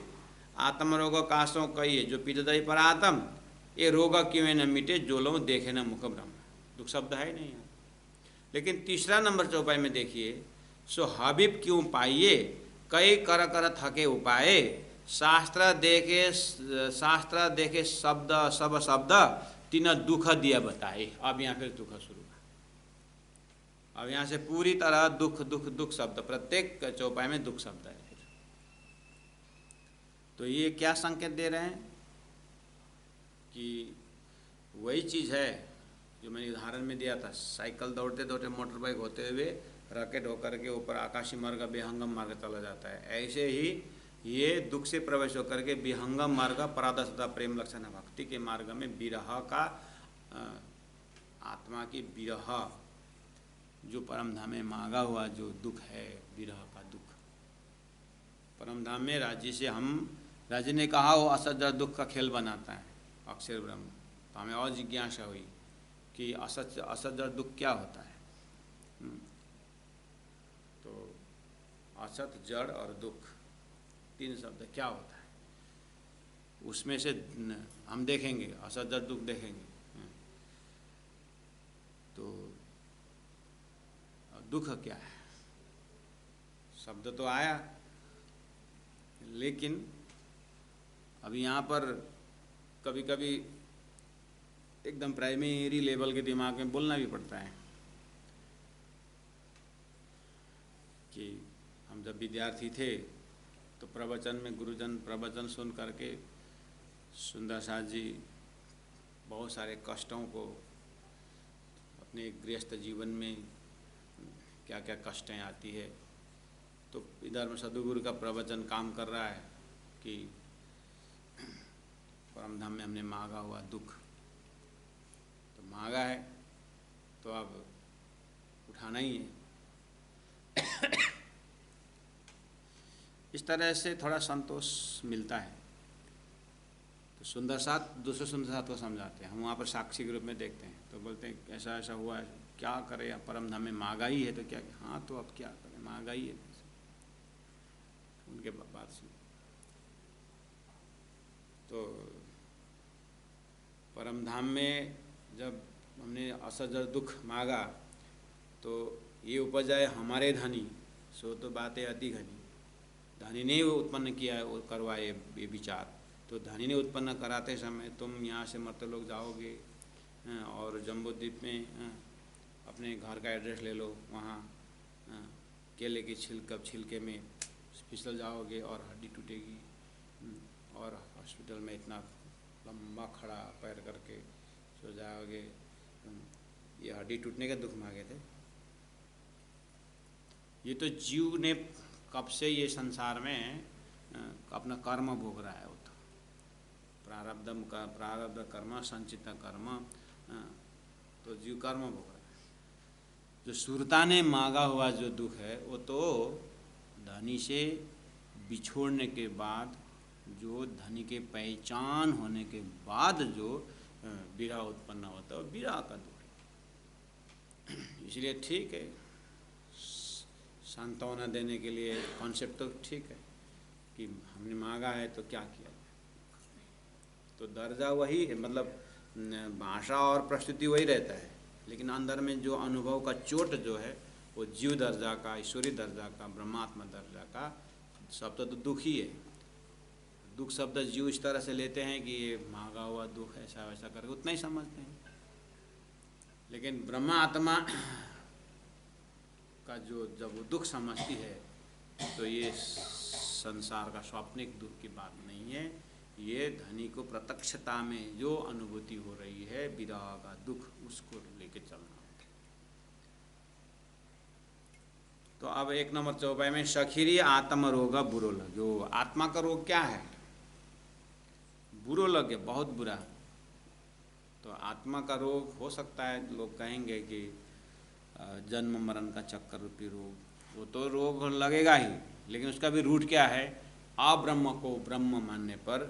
आत्म रोग कासों कहिए, जो पीठ दई पर आत्म, ये रोग क्यों न मिटे, जो लो देखे न मुख ब्रह्म। दुख शब्द है नहीं। लेकिन तीसरा नंबर चौपाई में देखिए, सो हबीब क्यों पाइए, कई कर कर थके उपाय, शास्त्र देखे शब्द सब शब्द, तीन दुख दिया बताए। अब यहाँ फिर दुख शुरू, अब यहाँ से पूरी तरह दुख दुख दुख शब्द, प्रत्येक चौपाई में दुख शब्द है। तो ये क्या संकेत दे रहे हैं कि वही चीज़ है जो मैंने उदाहरण में दिया था, साइकिल दौड़ते दौड़ते मोटर बाइक होते हुए रॉकेट होकर के ऊपर आकाशीय मार्ग विहंगम मार्ग चला जाता है। ऐसे ही ये दुख से प्रवेश होकर के विहंगम मार्ग परादशता प्रेम लक्षण भक्ति के मार्ग में विरह का, आत्मा की विरह, जो परम धाम में मांगा हुआ जो दुख है, विरह का दुख। परम धाम में राज्य से राज्य ने कहा वो असत दुख का खेल बनाता है अक्षर ब्रह्म। तो हमें और जिज्ञासा हुई कि असत दुख क्या होता है। तो असत, जड़ और दुख, तीन शब्द क्या होता है, उसमें से हम देखेंगे, असत जड़ दुख देखेंगे। तो दुख क्या है, शब्द तो आया, लेकिन अभी यहाँ पर कभी कभी एकदम प्राइमरी लेवल के दिमाग में बोलना भी पड़ता है कि हम जब विद्यार्थी थे तो प्रवचन में गुरुजन प्रवचन सुन करके सुंदर साथ जी बहुत सारे कष्टों को, अपने गृहस्थ जीवन में क्या क्या कष्टें आती है, तो इधर में सदगुरु का प्रवचन काम कर रहा है कि परम धाम में हमने मांगा हुआ दुख, तो मांगा है तो अब उठाना ही है। इस तरह से थोड़ा संतोष मिलता है। तो सुंदर साथ दूसरे सुंदर साथ को समझाते हैं, हम वहाँ पर साक्षी के रूप में देखते हैं, तो बोलते हैं ऐसा ऐसा हुआ है, क्या करें, परम धाम में महंगाई है तो क्या, हाँ तो अब क्या करें, महंगाई है। उनके बात सुन तो परम धाम में जब हमने असहज दुख मांगा तो ये उपजाए हमारे धनी, सो तो बातें अति घनी। धनी ने वो उत्पन्न किया है, वो करवाए ये विचार, तो धनी ने उत्पन्न कराते समय तुम यहाँ से मर्त्यलोक जाओगे और जम्बूद्वीप में अपने घर का एड्रेस ले लो, वहाँ केले के छिलके में फिसल जाओगे और हड्डी टूटेगी, और हॉस्पिटल में इतना लंबा खड़ा पैर करके सो जाओगे। ये हड्डी टूटने के दुख मांगे थे। ये तो जीव ने कब से ये संसार में अपना कर्म भोग रहा है, वो तो प्रारब्ध कर्म, संचित कर्म, तो जीव कर्म भोग रहा है। जो सुरता ने मांगा हुआ जो दुख है वो तो धनी से बिछोड़ने के बाद, जो धनी के पहचान होने के बाद जो विरह उत्पन्न होता है, वो विरह का दुख है। इसलिए ठीक है, सांत्वना देने के लिए कॉन्सेप्ट तो ठीक है कि हमने मांगा है तो क्या किया जाए, तो दर्जा वही है, मतलब भाषा और प्रस्तुति वही रहता है, लेकिन अंदर में जो अनुभव का चोट जो है वो जीव दर्जा का, ईश्वरी दर्जा का, ब्रह्मात्मा दर्जा का शब्द तो दुख ही है। दुख शब्द जीव इस तरह से लेते हैं कि ये मांगा हुआ दुख है, ऐसा वैसा करके उतना ही समझते हैं, लेकिन ब्रह्मात्मा का जो जब वो दुख समझती है तो ये संसार का स्वाप्निक दुख की बात नहीं है, ये धनी को प्रत्यक्षता में जो अनुभूति हो रही है विरह का दुख, उसको लेके चलना। तो अब 1 नंबर चौपाई में सखीरी आत्म रोग बुरो लगे। आत्मा का रोग क्या है? बुरो लगे, बहुत बुरा। तो आत्मा का रोग हो सकता है, लोग कहेंगे कि जन्म मरण का चक्कर रूपी रोग, वो तो रोग लगेगा ही, लेकिन उसका भी रूट क्या है? अब्रह्म को ब्रह्म मानने पर,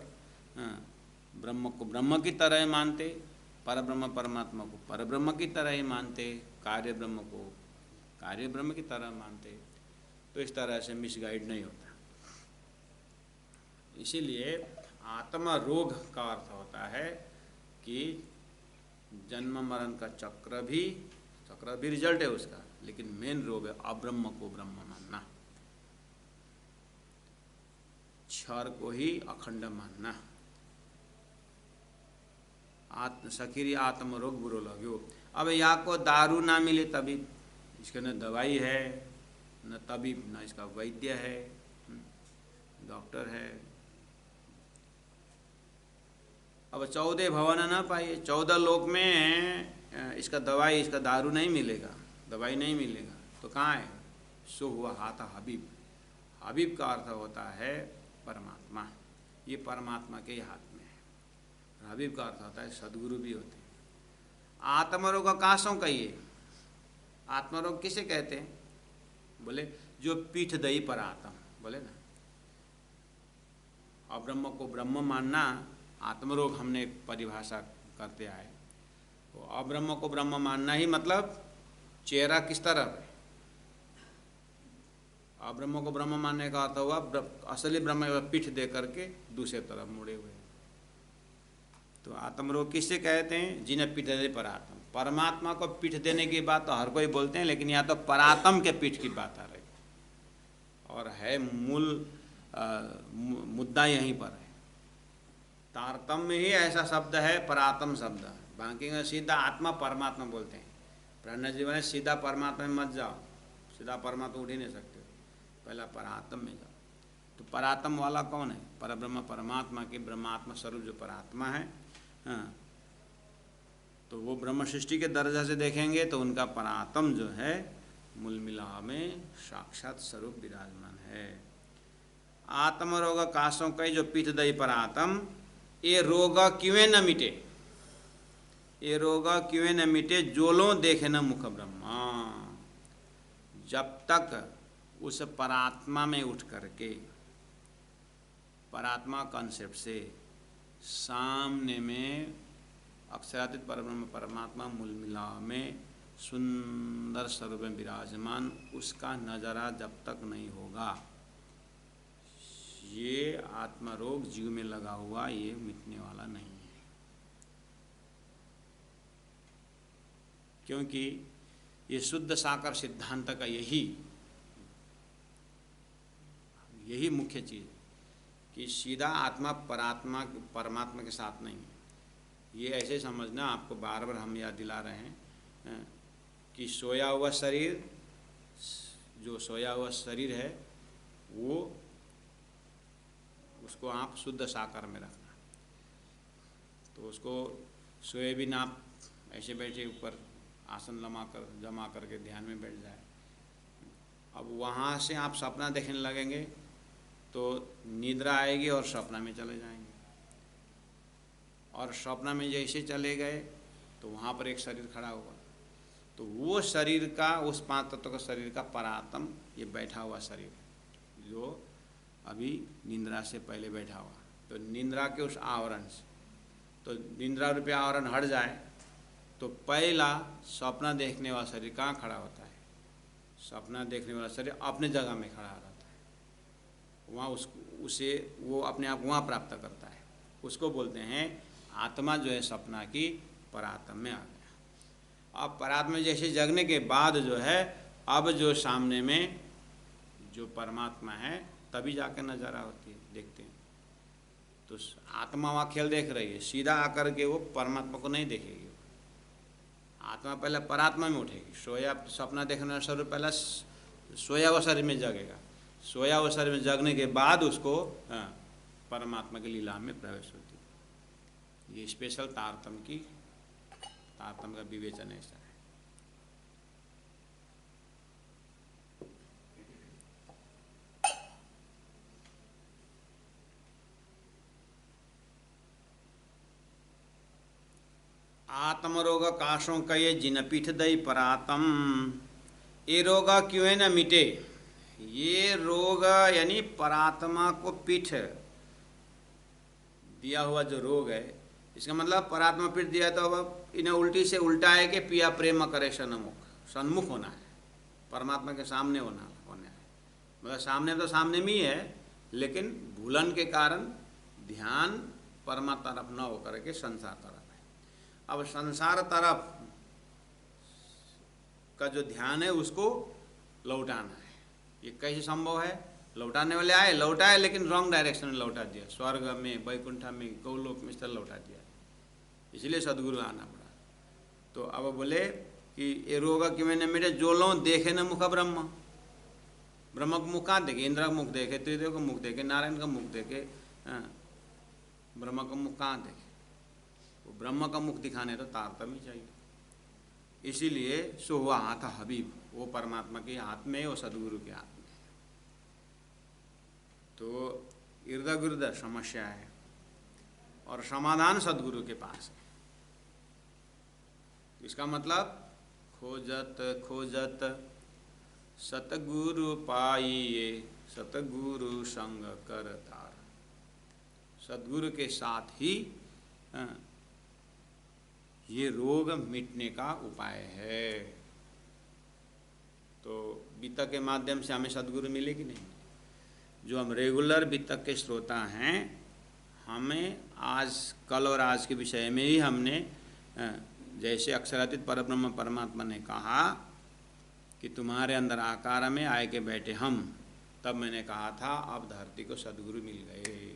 ब्रह्म को ब्रह्म की तरह ही मानते, परब्रह्म परमात्मा को परब्रह्म की तरह ही मानते, कार्य ब्रह्म को कार्य ब्रह्म की तरह मानते, तो इस तरह से मिसगाइड नहीं होता। इसीलिए आत्मा रोग का अर्थ होता है कि जन्म मरण का चक्र भी रिजल्ट है उसका, लेकिन मेन रोग है अब्रह्म को ब्रह्म मानना, क्षर को ही अखंड मानना। सखीरी आत्म रोग बुरो लग्यो। अब या को दारू ना मिले तभी, इसके न दवाई है न तबीब, न इसका वैद्य है, डॉक्टर है। अब 14 भवन न पाइए, 14 लोक में इसका दवाई, इसका दारू नहीं मिलेगा, दवाई नहीं मिलेगा, तो कहाँ है? सो हुआ हाथ हबीब। हबीब का अर्थ होता है परमात्मा, ये परमात्मा के हाथ में है। हबीब का अर्थ होता है सदगुरु भी होते हैं। आत्मरोग कासों कहिए, आत्मरोग किसे कहते हैं? बोले जो पीठ दई पर आत्म, बोले ना, अब्रह्म को ब्रह्म मानना आत्मरोग हमने परिभाषा करते आए। तो अब्रह्म को ब्रह्म मानना ही मतलब चेहरा किस तरफ है? अब्रह्म को ब्रह्म मानने का अर्थ हुआ असली ब्रह्म पीठ दे करके दूसरे तरफ मुड़े हुए। तो आत्मरोग किससे कहते हैं? जिन्हें पीठ दे पर आत्म। परमात्मा को पीठ देने की बात तो हर कोई बोलते हैं, लेकिन यहाँ तो परात्म के पीठ की बात आ रही और है मूल मुद्दा यहीं पर है। तारतम्य ही ऐसा शब्द है, परात्म शब्द, बाकी में सीधा आत्मा परमात्मा बोलते हैं। प्रणय जीवन है सीधा परमात्मा में मत जाओ, सीधा परमात्मा उठ ही नहीं सकते, पहला परात्म में जाओ। तो परात्म वाला कौन है? परब्रह्म परमात्मा के ब्रह्मात्मा स्वरूप जो परात्मा है, हाँ, तो वो ब्रह्म सृष्टि के दर्जा से देखेंगे तो उनका परात्म जो है मूल मिला में साक्षात स्वरूप विराजमान है। आत्म रोग कासों कई जो पीठ दई परात्म, ये रोग क्यों न मिटे, ये रोग क्यों न मिटे, जोलो देखे न मुख ब्रह्मा। जब तक उस परात्मा में उठ करके, परात्मा कॉन्सेप्ट से सामने में अक्षरातीत परब्रह्म परमात्मा मूल मिलाव में सुंदर स्वरूप में विराजमान, उसका नज़ारा जब तक नहीं होगा, ये आत्मा रोग जीव में लगा हुआ ये मिटने वाला नहीं है। क्योंकि ये शुद्ध साकार सिद्धांत का यही मुख्य चीज़ है कि सीधा आत्मा परमात्मा के साथ नहीं है। ये ऐसे समझना, आपको बार बार हम याद दिला रहे हैं कि सोया हुआ शरीर, जो सोया हुआ शरीर है वो, उसको आप शुद्ध साकार में रखना। तो उसको सोए भी ना आप ऐसे बैठे ऊपर आसन जमा करके ध्यान में बैठ जाए। अब वहाँ से आप सपना देखने लगेंगे तो निद्रा आएगी और सपना में चले जाएंगे, और सपना में जैसे चले गए तो वहाँ पर एक शरीर खड़ा हुआ, तो वो शरीर का, उस 5 तत्व का शरीर का परात्म ये बैठा हुआ शरीर जो अभी निंद्रा से पहले बैठा हुआ, तो निंद्रा के उस आवरण से, तो निंद्रा रूपी आवरण हट जाए तो पहला सपना देखने वाला शरीर कहाँ खड़ा होता है? सपना देखने वाला शरीर अपने जगह में खड़ा रहता है, वहाँ उसे वो अपने आप वहाँ प्राप्त करता है। उसको बोलते हैं आत्मा जो है सपना की परात्म में आ गया। अब परात्म में जैसे जगने के बाद जो है, अब जो सामने में जो परमात्मा है तभी जाकर नज़ारा होती है, देखते हैं। तो आत्मा वहाँ खेल देख रही है, सीधा आकर के वो परमात्मा को नहीं देखेगी। आत्मा पहले परात्मा में उठेगी, सोया सपना देखने वाला शरीर पहले सोया हुआ शरीर में जगेगा, सोया हुआ शरीर में जगने के बाद उसको परमात्मा की लीला में प्रवेश होती है। ये स्पेशल तारतम्य का विवेचन ऐसा है। आत्मरोग काशों का ये जिन पीठ दई परातम, ये रोग क्यों है न मिटे। ये रोग यानी परात्मा को पीठ दिया हुआ जो रोग है, इसका मतलब परात्मा पीठ दिया तो अब इन्हें उल्टी से उल्टा है कि पिया प्रेम करे सन्मुख होना है, परमात्मा के सामने होना है। मतलब सामने तो सामने में ही है, लेकिन भूलन के कारण ध्यान परमात्मा तरफ न होकर के संसार तरफ है। अब संसार तरफ का जो ध्यान है उसको लौटाना है। ये कैसे संभव है? लौटाने वाले आए, लौटाए, लेकिन रॉन्ग डायरेक्शन में लौटा दिया, स्वर्ग में, वैकुंठ में, गौलोक में स्थल लौटा दिया, इसलिए सदगुरु आना पड़ा। तो अब बोले कि ये रोग कि मैंने मेरे जो लो देखे न मुख ब्रह्म, ब्रह्म का मुख कहाँ देखे? इंद्र का मुख देखे, त्रिदेव का मुख देखे, नारायण का मुख देखे, ब्रह्म का मुख कहाँ देखे? वो ब्रह्म का मुख दिखाने तो तारतम्य चाहिए। इसीलिए सो हुआ हाथ हबीब, वो परमात्मा के हाथ में, वो सदगुरु के हाथ में। तो इर्द गिर्द समस्या है और समाधान सदगुरु के पास है। इसका मतलब खोजत खोजत सतगुरु पाइए, सतगुरु संग कर तार। सदगुरु के साथ ही ये रोग मिटने का उपाय है। तो वितक के माध्यम से हमें सदगुरु मिले कि नहीं? जो हम रेगुलर वितक के श्रोता हैं, हमें आज कल और आज के विषय में ही हमने जैसे अक्षरातीत परब्रह्म परमात्मा ने कहा कि तुम्हारे अंदर आकार में आए के बैठे हम, तब मैंने कहा था अब धरती को सदगुरु मिल गए।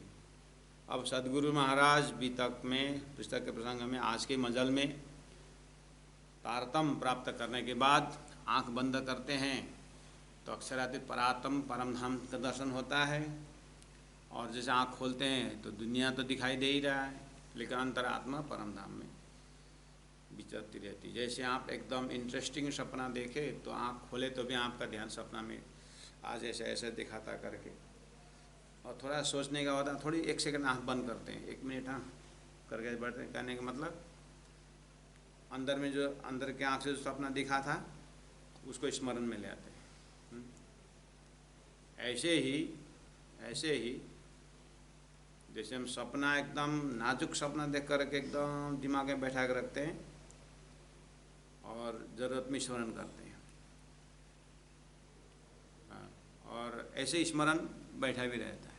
अब सदगुरु महाराज वितक में, पुस्तक के प्रसंग में, आज के मजल में तारतम प्राप्त करने के बाद आंख बंद करते हैं तो अक्षरातीत परात्म परम धाम का दर्शन होता है। और जैसे आँख खोलते हैं तो दुनिया तो दिखाई दे ही रहा है, लेकिन अंतरात्मा परम धाम में विचरती रहती। जैसे आप एकदम इंटरेस्टिंग सपना देखे तो आँख खोले तो भी आपका ध्यान सपना में आज ऐसे ऐसे दिखाता करके, और थोड़ा सोचने का होता, थोड़ी 1 सेकंड आँख बंद करते हैं, 1 मिनट करके बैठते हैं। कहने का मतलब अंदर में जो अंदर के आँख से जो सपना दिखा था उसको स्मरण में ले आते हैं। ऐसे ही जैसे हम सपना एकदम नाजुक सपना देख करके एकदम दिमाग में बैठा कर रखते हैं, और ज़रूरत में स्मरण करते हैं। और ऐसे स्मरण बैठा भी रहता है।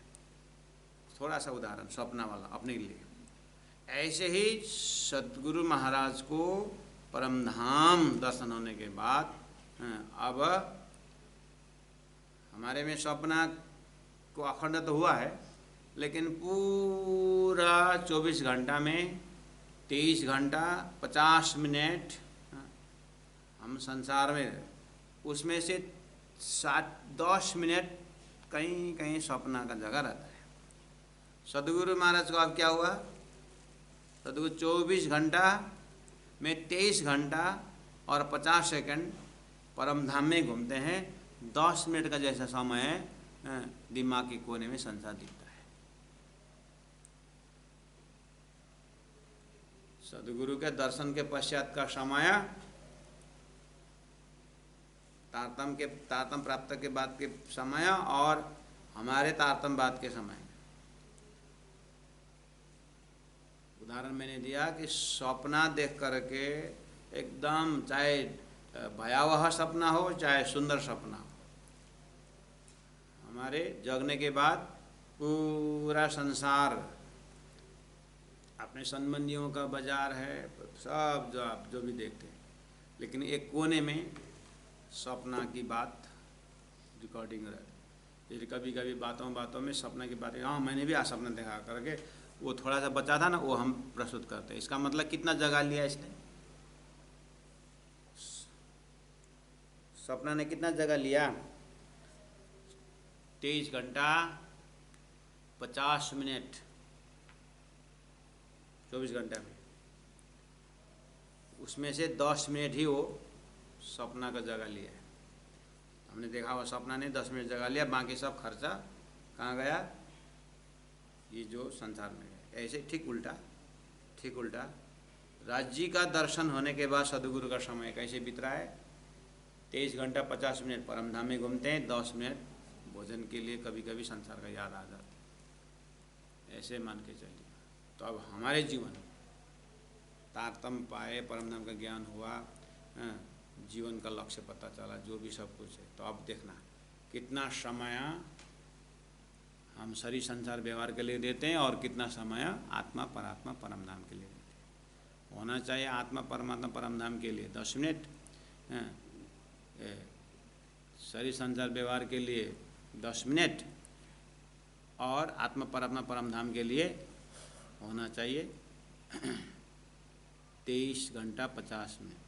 थोड़ा सा उदाहरण सपना वाला अपने लिए। ऐसे ही सद्गुरु महाराज को परमधाम दर्शन होने के बाद अब हमारे में सपना को अखंड तो हुआ है, लेकिन पूरा 24 घंटा में 23 घंटा 50 मिनट हम संसार में, उसमें से 10 मिनट कहीं कहीं सपना का जगह रहता है। सद्गुरु महाराज को अब क्या हुआ, सद्गुरु 24 घंटा में 23 घंटा और 50 सेकंड परमधाम में घूमते हैं। 10 मिनट का जैसा समय दिमाग के कोने में संसार दिखता है। सद्गुरु के दर्शन के पश्चात का समय तारतम प्राप्त के बाद के समय और हमारे तारतम बाद के समय। उदाहरण मैंने दिया कि सपना देख करके एकदम, चाहे भयावह सपना हो चाहे सुंदर सपना हो, हमारे जगने के बाद पूरा संसार, अपने संबंधियों का बाजार है, सब जो आप जो भी देखते हैं, लेकिन एक कोने में सपना की बात रिकॉर्डिंग रहती है। कभी कभी बातों में सपना की बातें, हाँ मैंने भी आज सपना देखा करके वो थोड़ा सा बचा था ना, वो हम प्रस्तुत करते हैं। इसका मतलब कितना जगह लिया इसने, सपना ने कितना जगह लिया, 23 घंटा 50 मिनट 24 घंटा में, उसमें से 10 मिनट ही वो सपना का जगह लिया है। हमने देखा हुआ सपना ने 10 मिनट जगह लिया, बाकी सब खर्चा कहाँ गया, ये जो संसार में गया। ऐसे ठीक उल्टा राज जी का दर्शन होने के बाद सद्गुरु का समय कैसे बीत रहा है, 23 घंटा 50 मिनट परमधाम में घूमते हैं, 10 मिनट भोजन के लिए कभी कभी संसार का याद आ जाता है। ऐसे मान के चलिए। तो अब हमारे जीवन तारतम पाए, परमधाम का ज्ञान हुआ, जीवन का लक्ष्य पता चला, जो भी सब कुछ है, तो अब देखना कितना समय हम शरीर संसार व्यवहार के लिए देते हैं और कितना समय आत्मा परात्मा परमधाम के लिए देते हैं। होना चाहिए आत्मा परमात्मा परमधाम के लिए 10 मिनट, शरीर संसार व्यवहार के लिए 10 मिनट, और आत्मा परात्मा परमधाम के लिए होना चाहिए 23 घंटा 50 मिनट।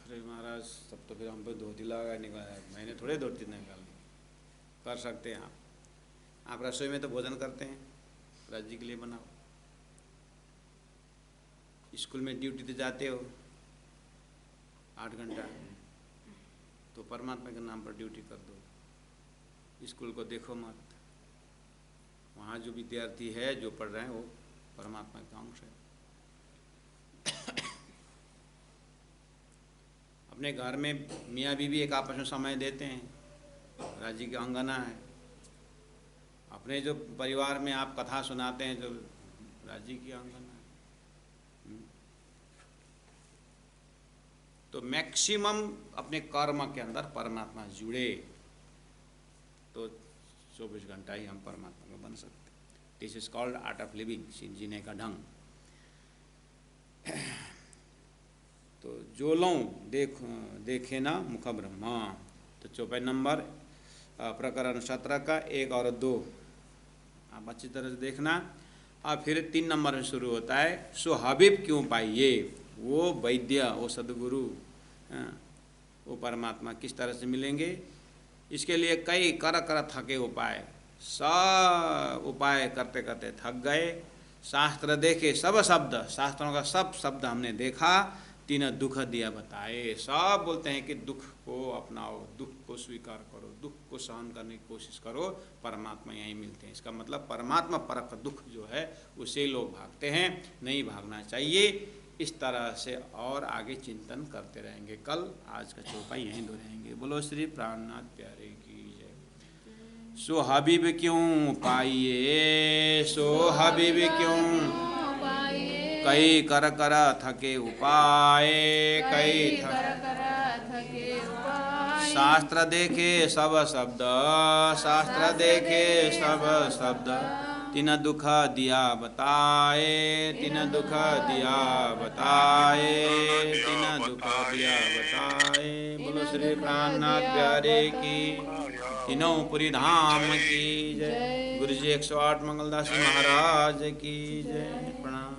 अरे महाराज, तब तो फिर हम पे धोती लगा निकाला, मैंने थोड़े धोती निकाल दी। कर सकते हैं आप रसोई में तो भोजन करते हैं, राज जी के लिए बनाओ। स्कूल में ड्यूटी तो जाते हो 8 घंटा, तो परमात्मा के नाम पर ड्यूटी कर दो। स्कूल को देखो मत, वहाँ जो विद्यार्थी है जो पढ़ रहे हैं वो परमात्मा का अंश है। अपने घर में मियाँ बीवी एक आपस में समय देते हैं, राज जी की अंगना है। अपने जो परिवार में आप कथा सुनाते हैं, जो राज जी की अंगना है। तो मैक्सिमम अपने कर्म के अंदर परमात्मा जुड़े तो 24 घंटा ही हम परमात्मा को बन सकते। This is called art of living, जीने का ढंग। तो जो लो देखे ना मुख ब्रह्मा। तो 54 नंबर प्रकरण 17 का 1 और 2 आप अच्छी तरह से देखना। और फिर 3 नंबर में शुरू होता है, सो हबीब क्यों पाइए, वो वैद्य, वो सद्गुरु, वो परमात्मा किस तरह से मिलेंगे। इसके लिए कई कर थके उपाय, सब उपाय करते करते थक गए। शास्त्र देखे सब शब्द, शास्त्रों का सब शब्द हमने देखा, 3 दुख दिया बताए। सब बोलते हैं कि दुख को अपनाओ, दुख को स्वीकार करो, दुख को सहन करने की कोशिश करो, परमात्मा यहीं मिलते हैं। इसका मतलब परमात्मा परक दुख जो है उसे लोग भागते हैं, नहीं भागना चाहिए। इस तरह से और आगे चिंतन करते रहेंगे। कल आज का चौपाई यहीं दोहराएंगे। बोलो श्री प्राणनाथ प्यारे की जय। सो हबीब क्यों पाइए, सो हबीब क्यों पाइए, कई कर कर थके उपाय, कई थके उपाय। शास्त्र देखे सब शब्द, शास्त्र देखे सब शब्द, तिन दुख दिया बताए, तिन दुख दिया बताए, तिन दुख दिया बताए। बोलो श्री प्राणनाथ प्यारे की, तीनों पुरी धाम की जय। गुरु जी 108 मंगलदास महाराज की जय। प्रणाम।